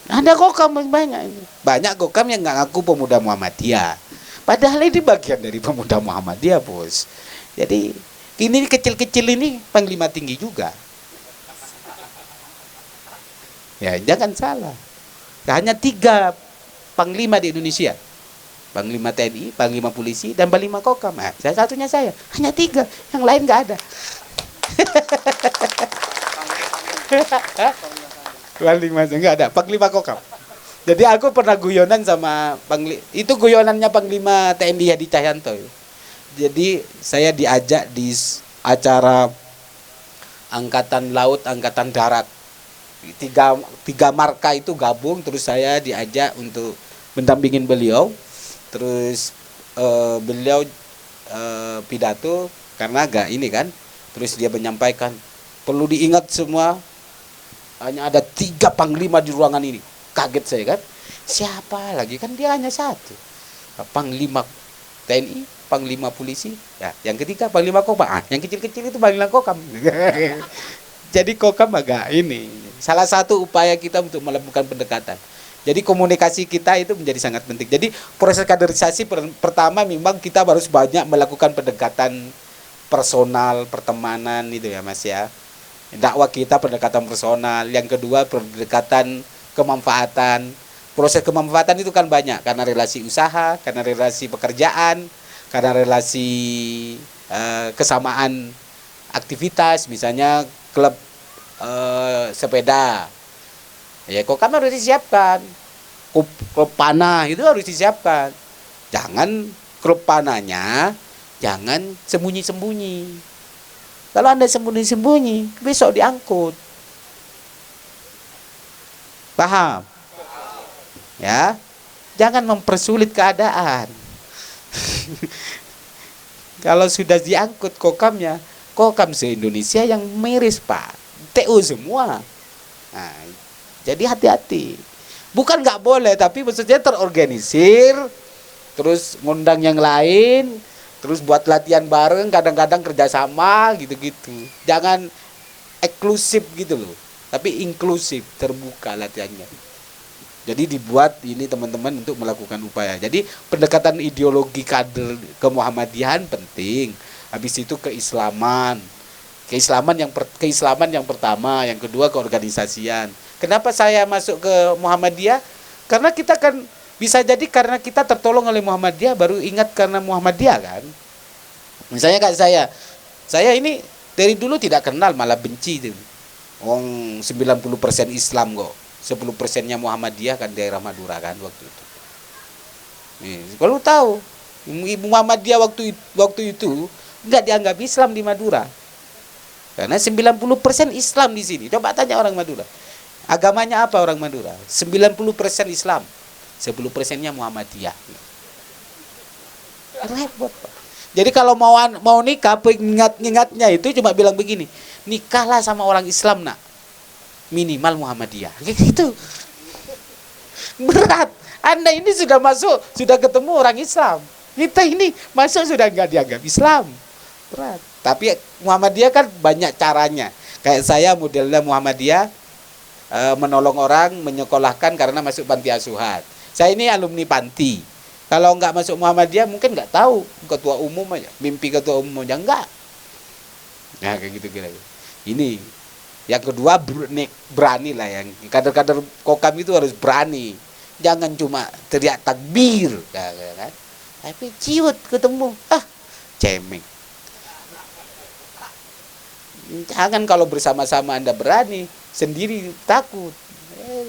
Ada kokam banyak ini. Banyak kokam yang nggak ngaku pemuda Muhammadiyah. Padahal ini bagian dari pemuda Muhammadiyah, bos. Jadi ini kecil-kecil ini panglima tinggi juga. Ya jangan salah. Hanya 3 panglima di Indonesia. Panglima TNI, panglima polisi, dan panglima kokam. Nah, salah satunya saya. Hanya 3, yang lain nggak ada. Panglima enggak ada, panglima kokam. Jadi aku pernah guyonan sama itu guyonannya panglima TNI Hadi Cahyanto. Jadi saya diajak di acara angkatan laut, angkatan darat. Tiga marka itu gabung, terus saya diajak untuk mendampingin beliau. Terus beliau pidato karena agak ini kan. Terus dia menyampaikan, perlu diingat semua, hanya ada 3 panglima di ruangan ini. Kaget saya kan, siapa lagi, kan dia hanya 1. Panglima TNI, panglima polisi, ya, yang ketiga panglima kokam. Yang kecil-kecil itu panglima kokam. Jadi kokam agak ini. Salah satu upaya kita untuk melakukan pendekatan. Jadi komunikasi kita itu menjadi sangat penting. Jadi proses kaderisasi pertama memang kita harus banyak melakukan pendekatan personal, pertemanan itu ya Mas ya. Dakwah kita pendekatan personal. Yang kedua pendekatan kemanfaatan. Proses kemanfaatan itu kan banyak, karena relasi usaha, karena relasi pekerjaan, karena relasi kesamaan aktivitas, misalnya klub sepeda. Ya kok kan harus disiapkan. Klub panah itu harus disiapkan. Jangan klub panahnya jangan sembunyi-sembunyi. Kalau Anda sembunyi-sembunyi, besok diangkut. Paham? Ya, jangan mempersulit keadaan. Kalau sudah diangkut kokamnya, kokam se-Indonesia yang miris Pak, TU semua. Nah, jadi hati-hati. Bukan nggak boleh, tapi maksudnya terorganisir, terus ngundang yang lain, terus buat latihan bareng, kadang-kadang kerjasama gitu-gitu. Jangan eksklusif gitu loh, tapi inklusif, terbuka latihannya. Jadi dibuat ini teman-teman untuk melakukan upaya. Jadi pendekatan ideologi kader kemuhammadiyahan penting. Habis itu keislaman. Keislaman yang pertama, yang kedua keorganisasian. Kenapa saya masuk ke Muhammadiyah? Karena kita kan bisa jadi karena kita tertolong oleh Muhammadiyah baru ingat karena Muhammadiyah kan. Misalnya kayak saya ini dari dulu tidak kenal, malah benci itu. 90% Islam kok. 10%-nya Muhammadiyah kan daerah Madura kan waktu itu. Nih, kalau tahu Ibu Muhammadiyah waktu itu enggak dianggap Islam di Madura. Karena 90% Islam di sini. Coba tanya orang Madura. Agamanya apa orang Madura? 90% Islam. 10%-nya Muhammadiyah. Repot, Pak. Jadi kalau mau nikah, pengingat-ingatnya itu cuma bilang begini, nikahlah sama orang Islam nak, minimal Muhammadiyah. Gitu. Berat. Anda ini sudah masuk, sudah ketemu orang Islam. Kita ini masuk sudah nggak dianggap Islam. Berat. Tapi Muhammadiyah kan banyak caranya. Kayak saya modelnya Muhammadiyah, menolong orang, menyekolahkan karena masuk panti asuhan. Saya ini alumni panti. Kalau nggak masuk Muhammadiyah mungkin nggak tahu ketua umum aja, mimpi ketua umum aja enggak. Nah kayak gitu kira-kira. Ini yang kedua berani lah, yang kader-kader kokam itu harus berani. Jangan cuma teriak takbir, kan? Tapi ciut ketemu, cemeng. Jangan kalau bersama-sama Anda berani, sendiri takut.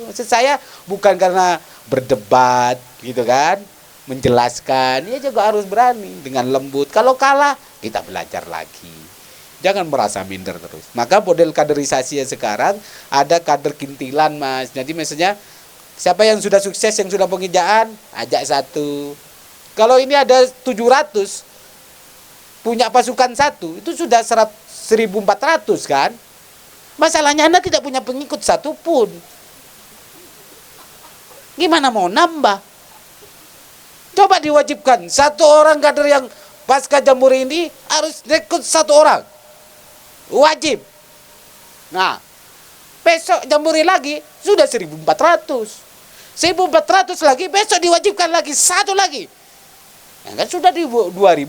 Maksud saya bukan karena berdebat gitu kan, menjelaskan, ya juga harus berani dengan lembut. Kalau kalah, kita belajar lagi. Jangan merasa minder terus. Maka model kaderisasi sekarang ada kader kintilan, Mas. Jadi maksudnya siapa yang sudah sukses, yang sudah pengejaan, ajak satu. Kalau ini ada 700 punya pasukan satu, itu sudah 1.400 kan? Masalahnya Anda tidak punya pengikut satu pun. Gimana mau nambah? Coba diwajibkan satu orang kader yang pasca Jambore ini harus rekrut satu orang. Wajib. Nah, besok Jambore lagi sudah 1.400. 1.400 lagi, besok diwajibkan lagi, satu lagi. Ya kan sudah di 2.800.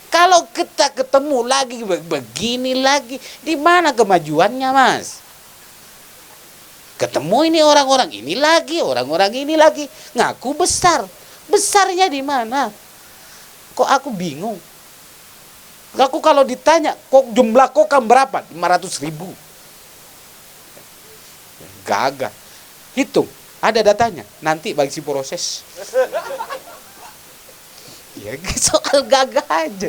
Kalau kita ketemu lagi begini lagi, di mana kemajuannya, Mas? Ketemu ini orang-orang ini lagi, ngaku besar. Besarnya di mana? Kok aku bingung? Aku kalau ditanya, kok jumlah kokam berapa? 500.000. Gagah. Hitung, ada datanya. Nanti bagi proses. Ya soal gagah aja.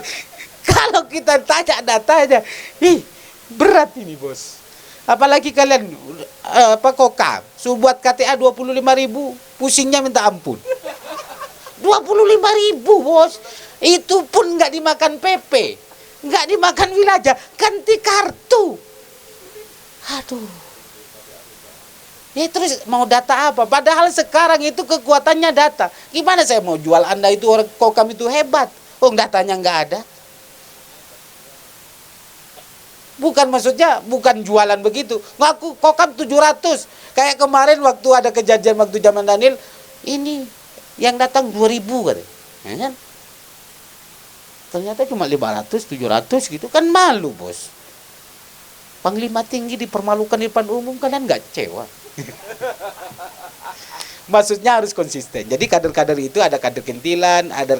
Kalau kita tanya datanya, berat ini, Bos. Apalagi kalian kokam, buat KTA 25.000, pusingnya minta ampun. 25.000, Bos. Itu pun nggak dimakan PP, nggak dimakan wilayah, ganti kartu. Aduh. Ya terus mau data apa? Padahal sekarang itu kekuatannya data. Gimana saya mau jual Anda itu orang kokam itu hebat? Datanya nggak ada. Bukan maksudnya, bukan jualan begitu. Ngaku kokam 700. Kayak kemarin waktu ada kejadian waktu zaman Daniel, ini yang datang 2.000 katanya. Ya kan? Ternyata cuma 500, 700 gitu. Kan malu, Bos. Panglima tinggi dipermalukan di depan umum, kalian nggak kecewa? Maksudnya harus konsisten. Jadi kader-kader itu ada kader kentilan, ada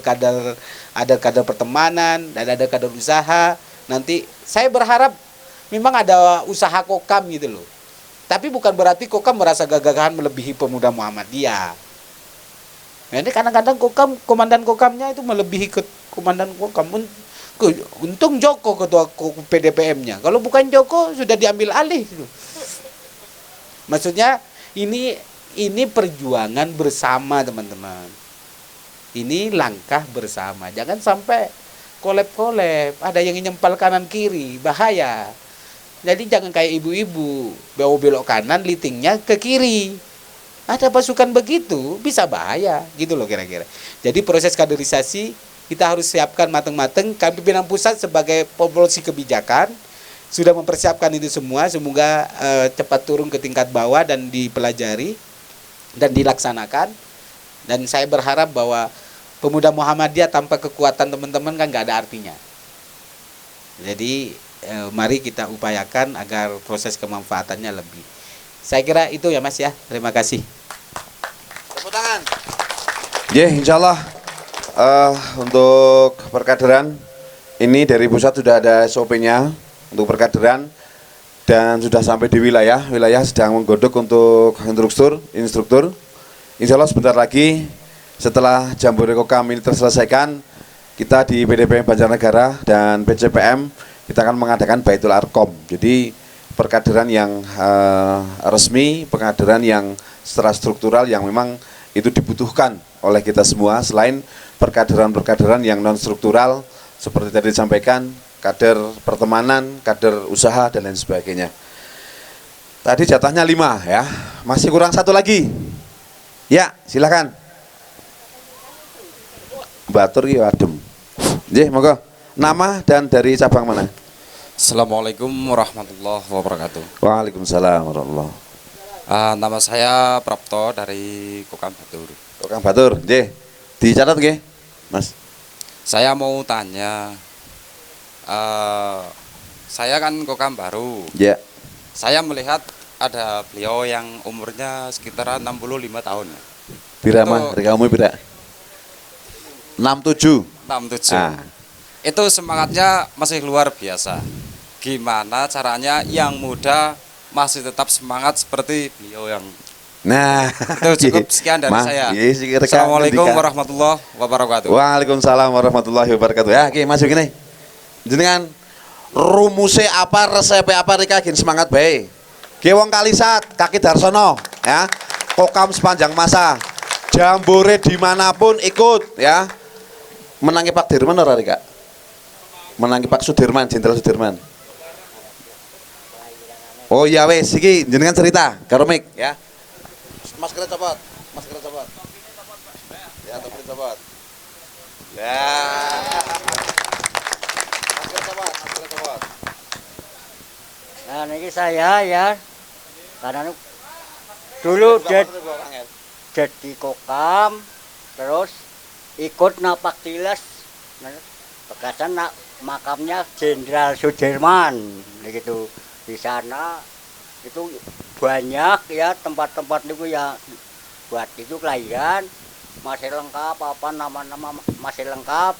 kader pertemanan, dan ada kader usaha. Nanti saya berharap memang ada usaha kokam gitu loh. Tapi bukan berarti kokam merasa gagahan melebihi pemuda Muhammadiyah. Jadi kadang-kadang komandan kokamnya itu melebihi ke komandan kokam. Untung Joko ketua PDPM-nya. Kalau bukan Joko sudah diambil alih. Maksudnya ini perjuangan bersama, teman-teman. Ini langkah bersama. Jangan sampai kolab-kolab. Ada yang nyempal kanan kiri, bahaya. Jadi jangan kayak ibu-ibu, belok kanan, litingnya ke kiri. Ada pasukan begitu, bisa bahaya, gitu loh kira-kira. Jadi proses kaderisasi kita harus siapkan matang-matang. Kami pimpinan pusat sebagai pemolusi kebijakan sudah mempersiapkan itu semua. Semoga cepat turun ke tingkat bawah dan dipelajari dan dilaksanakan. Dan saya berharap bahwa pemuda Muhammadiyah tanpa kekuatan teman-teman kan nggak ada artinya. Jadi mari kita upayakan agar proses kemanfaatannya lebih. Saya kira itu ya, Mas ya. Terima kasih. Tepuk tangan. Insya Allah. Untuk perkaderan ini dari pusat sudah ada SOP-nya untuk perkaderan dan sudah sampai di wilayah sedang menggodok untuk instruktur. Insya Allah sebentar lagi setelah Jambore Kokam ini terselesaikan, kita di PDPM Banjarnegara dan PCPM kita akan mengadakan Baitul Arkom. Jadi perkaderan yang resmi, perkaderan yang secara struktural yang memang itu dibutuhkan oleh kita semua, selain perkaderan-perkaderan yang non struktural seperti tadi disampaikan, kader pertemanan, kader usaha dan lain sebagainya. Tadi jatahnya 5 ya, masih kurang 1 lagi. Ya, silakan. Batur ki adem. Nggih, monggo. Nama dan dari cabang mana? Assalamualaikum warahmatullahi wabarakatuh. Waalaikumsalam warahmatullahi wabarakatuh. Nama saya Prapto dari Kokam Batur. Kokam Batur, nggih. Dicatat nggih, Mas. Saya mau tanya, saya kan Kokam baru. Ya. Saya melihat ada beliau yang umurnya sekitar 65 tahun. Pira mah, kamu pira? 67. 67. Ah. Itu semangatnya masih luar biasa. Gimana caranya yang muda masih tetap semangat seperti beliau yang... Nah, itu cukup sekian dari saya. Assalamualaikum warahmatullahi wabarakatuh. Waalaikumsalam warahmatullahi wabarakatuh. Ya, oke, masuk gini. Jenengan rumusnya apa, resepnya apa rika gin semangat bae. Ki wong Kalisat, Kaki Darsono, ya. Kokam sepanjang masa. Jambore dimanapun ikut, ya. Menangi Pak Dirman ora rika? Menangi Pak Sudirman, Jenderal Sudirman. Oh iya wes, iki jenengan cerita karo mik, ya. Maskernya copot, ya topi copot. Ya. Masker copot. Nah, ini saya ya, karena Dulu jadi kokam, terus ikut napak tilas, bekasan makamnya Jenderal Sudirman, gitu. Di sana itu banyak ya tempat-tempat itu ya buat itu kelahiran masih lengkap, apa nama-nama masih lengkap.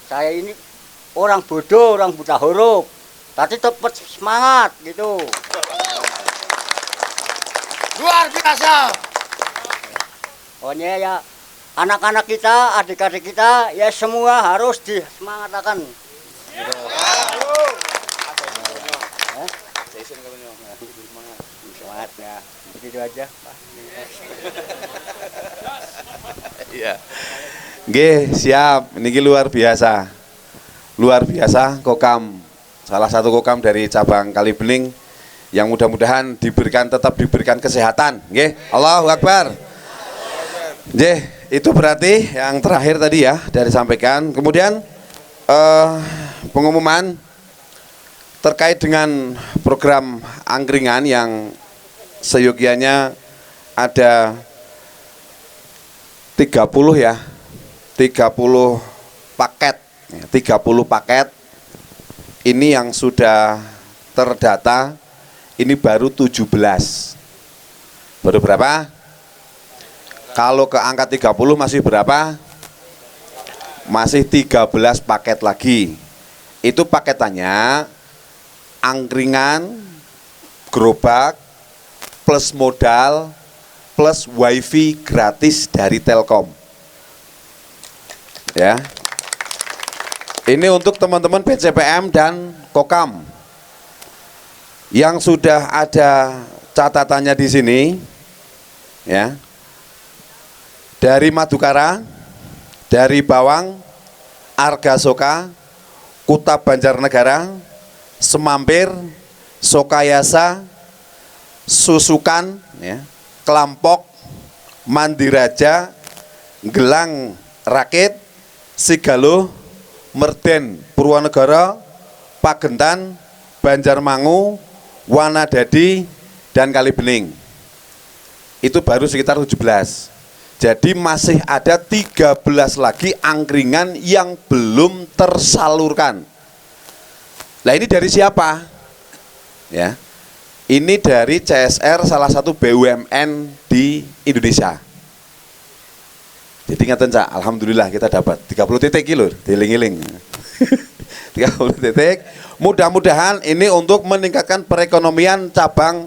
Saya ini orang bodoh, orang buta huruf, tapi tetap semangat gitu. Luar biasa. Pokoknya ya anak-anak kita, adik-adik kita ya semua harus disemangatakan. Gitu. Semangat ya. Begitu aja, Pak. Iya. Nggih, siap. Niki luar biasa. Luar biasa kokam. Salah satu kokam dari cabang Kalibening yang mudah-mudahan tetap diberikan kesehatan. Nggih. Allahu Akbar. Nggih, itu berarti yang terakhir tadi ya dari sampaikan. Kemudian pengumuman terkait dengan program angkringan yang seyogianya ada 30 ya. 30 paket. 30 paket. Ini yang sudah terdata ini baru 17. Baru berapa? Kalau ke angka 30 masih berapa? Masih 13 paket lagi. Itu paketannya angkringan, gerobak, plus modal, plus wifi gratis dari Telkom. Ya. Ini untuk teman-teman BCPM dan Kokam. Yang sudah ada catatannya di sini, ya, dari Madukara, dari Bawang, Argasoka, Kuta Banjarnegara, Semampir, Sokayasa, Susukan, ya, Kelampok, Mandiraja, Gelang Rakit, Sigalo, Merden, Purwanegara, Pagentan, Banjarmangu, Wanadadi, dan Kalibening. Itu baru sekitar 17. Jadi masih ada 13 lagi angkringan yang belum tersalurkan. Nah ini dari siapa? Ya, ini dari CSR, salah satu BUMN di Indonesia. Jadi ingat Cak, alhamdulillah kita dapat 30 titik kilo, diling-iling. 30 titik. Mudah-mudahan ini untuk meningkatkan perekonomian cabang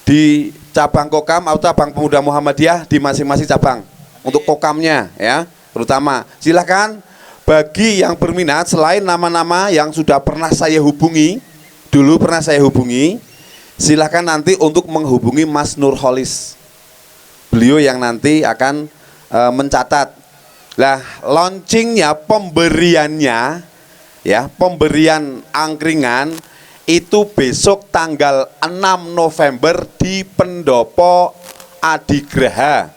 di cabang Kokam atau cabang Pemuda Muhammadiyah di masing-masing cabang. Untuk Kokamnya ya, terutama. Silakan bagi yang berminat, selain nama-nama yang sudah pernah saya hubungi, silakan nanti untuk menghubungi Mas Nurholis. Beliau yang nanti akan mencatat. Lah, launchingnya, pemberiannya, ya, pemberian angkringan itu besok tanggal 6 November di Pendopo Adigraha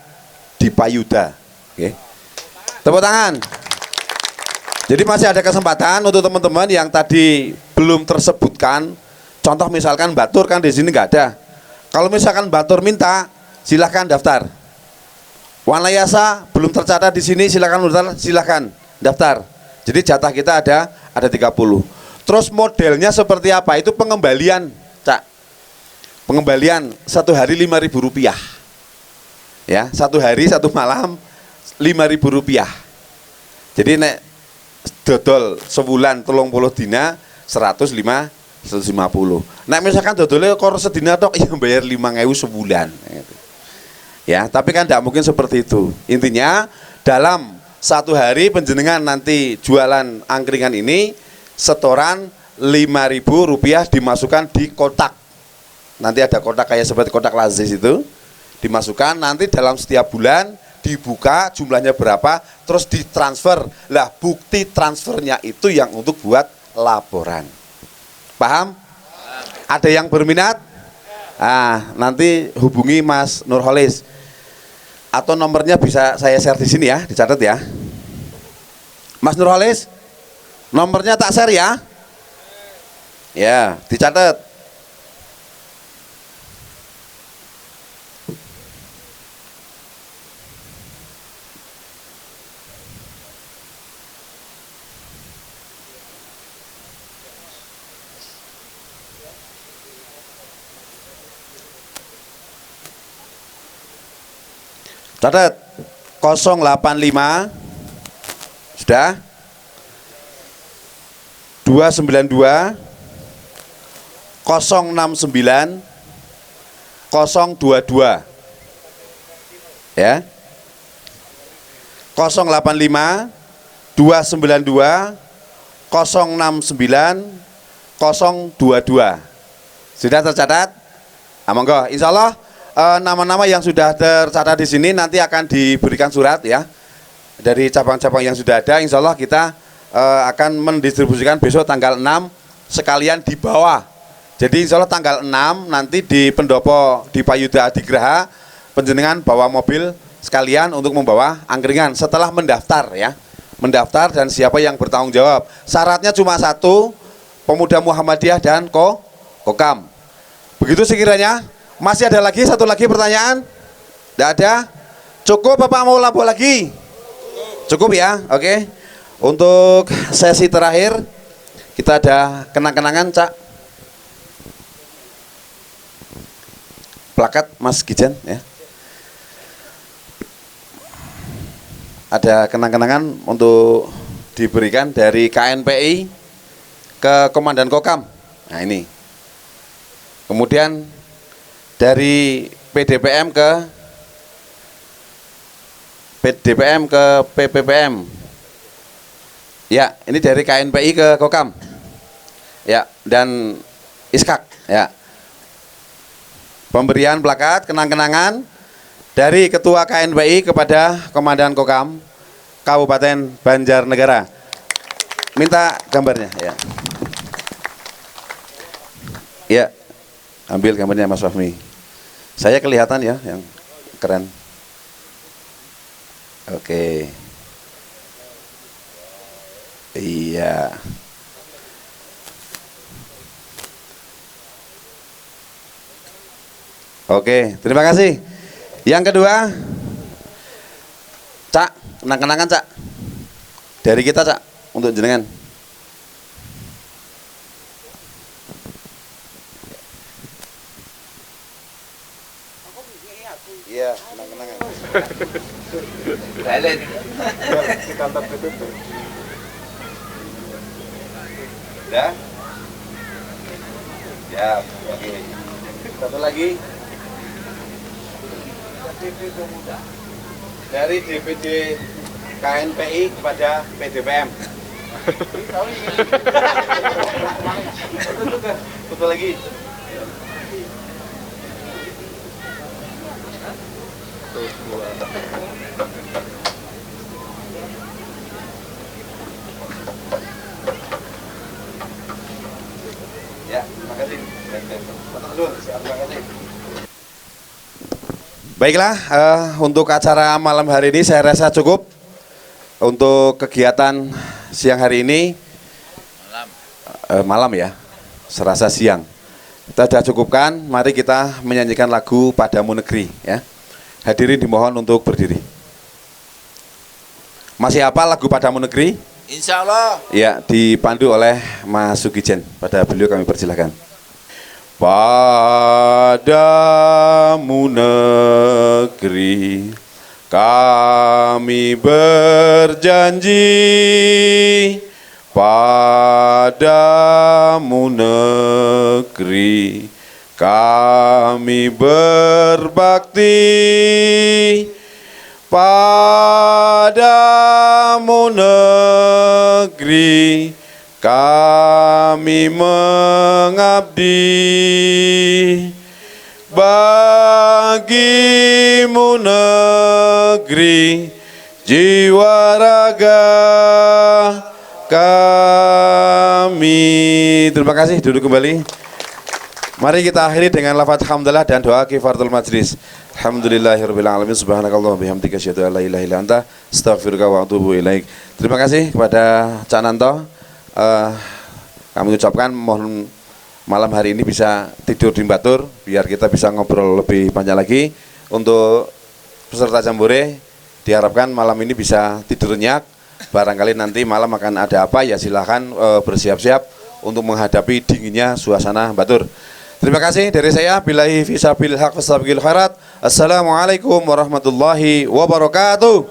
di Payuda. Oke. Tepuk tangan. Jadi masih ada kesempatan untuk teman-teman yang tadi belum tersebutkan. Contoh misalkan Batur kan di sini nggak ada. Kalau misalkan Batur minta, silahkan daftar. Wanayasa belum tercatat di sini, silahkan daftar. Jadi jatah kita ada 30. Terus modelnya seperti apa? Itu pengembalian, Cak. Pengembalian 1 hari Rp5.000. Ya, 1 hari 1 malam Rp5.000. Jadi nek dodol sebulan 30 dina 150. Nek misalkan dodolnya kor sedina tok ya bayar 5.000 sebulan. Ya, tapi kan tidak mungkin seperti itu. Intinya dalam 1 hari penjenengan nanti jualan angkringan ini setoran Rp5.000 dimasukkan di kotak. Nanti ada kotak kayak seperti kotak Lazis itu, dimasukkan nanti dalam setiap bulan dibuka jumlahnya berapa, terus ditransfer. Lah bukti transfernya itu yang untuk buat laporan. Paham? Ada yang berminat? Nanti hubungi Mas Nurholis. Atau nomornya bisa saya share di sini ya, dicatat ya. Mas Nurholis, nomornya tak share ya. Ya, dicatat. Catat 085 sudah 292 069 022 ya 085 292 069 022 sudah tercatat? Monggo, insya Allah nama-nama yang sudah tercatat di sini nanti akan diberikan surat ya dari cabang-cabang yang sudah ada. Insya Allah kita akan mendistribusikan besok tanggal 6 sekalian di bawah. Jadi insya Allah tanggal 6 nanti di pendopo di Payudha Adigraha penjenengan bawa mobil sekalian untuk membawa angkringan setelah mendaftar ya. Mendaftar dan siapa yang bertanggung jawab. Syaratnya cuma satu, pemuda Muhammadiyah dan Kokam. Begitu sekiranya. Masih ada lagi satu lagi pertanyaan? Tidak ada? Cukup Bapak mau lapor lagi? Cukup ya, oke. Untuk sesi terakhir kita ada kenang-kenangan Cak. Plakat Mas Gijan ya. Ada kenang-kenangan untuk diberikan dari KNPI ke Komandan Kokam. Nah ini. Kemudian dari PDPM ke PPPM. Ya, ini dari KNPI ke Kokam. Ya, dan Iskak ya. Pemberian plakat kenang-kenangan dari Ketua KNPI kepada Komandan Kokam Kabupaten Banjarnegara. Minta gambarnya ya. Ya. Ambil gambarnya Mas Fahmi. Saya kelihatan ya yang keren. Oke. Iya. Oke, terima kasih. Yang kedua, Cak, kenang-kenangan Cak. Dari kita Cak, untuk jenengan. Iya, kenang-kenangan. Silent. Di kantor itu. Udah? Siap, oke. Satu lagi. Dari DPD KNPI kepada PDPM. Satu lagi. Ya, terima kasih. Terima kasih. Baiklah, untuk acara malam hari ini saya rasa cukup untuk kegiatan siang hari ini. Malam ya, serasa siang. Kita sudah cukupkan, mari kita menyanyikan lagu Padamu Negeri ya. Hadirin dimohon untuk berdiri. Masih hafal lagu Padamu Negeri? Insya Allah. Ya, dipandu oleh Mas Sugijen. Pada beliau kami persilahkan. Padamu negeri kami berjanji, padamu negeri kami berbakti, padamu negeri kami mengabdi, bagimu negeri jiwa raga kami. Terima kasih, duduk kembali. Mari kita akhiri dengan lafaz hamdalah dan doa kifaratul majlis. Alhamdulillahirabbil alamin, subhanakallah bihamdika asyhadu an la ilaha illa anta astaghfiruka wa atubu ilaik. Terima kasih kepada Cak Nanto. Kami ucapkan mohon malam hari ini bisa tidur di Batur biar kita bisa ngobrol lebih panjang lagi. Untuk peserta jambore diharapkan malam ini bisa tidur nyenyak. Barangkali nanti malam akan ada apa ya silahkan bersiap-siap untuk menghadapi dinginnya suasana Batur. Terima kasih dari saya. Billahi fisabil haq wasabil khairat. Assalamualaikum warahmatullahi wabarakatuh.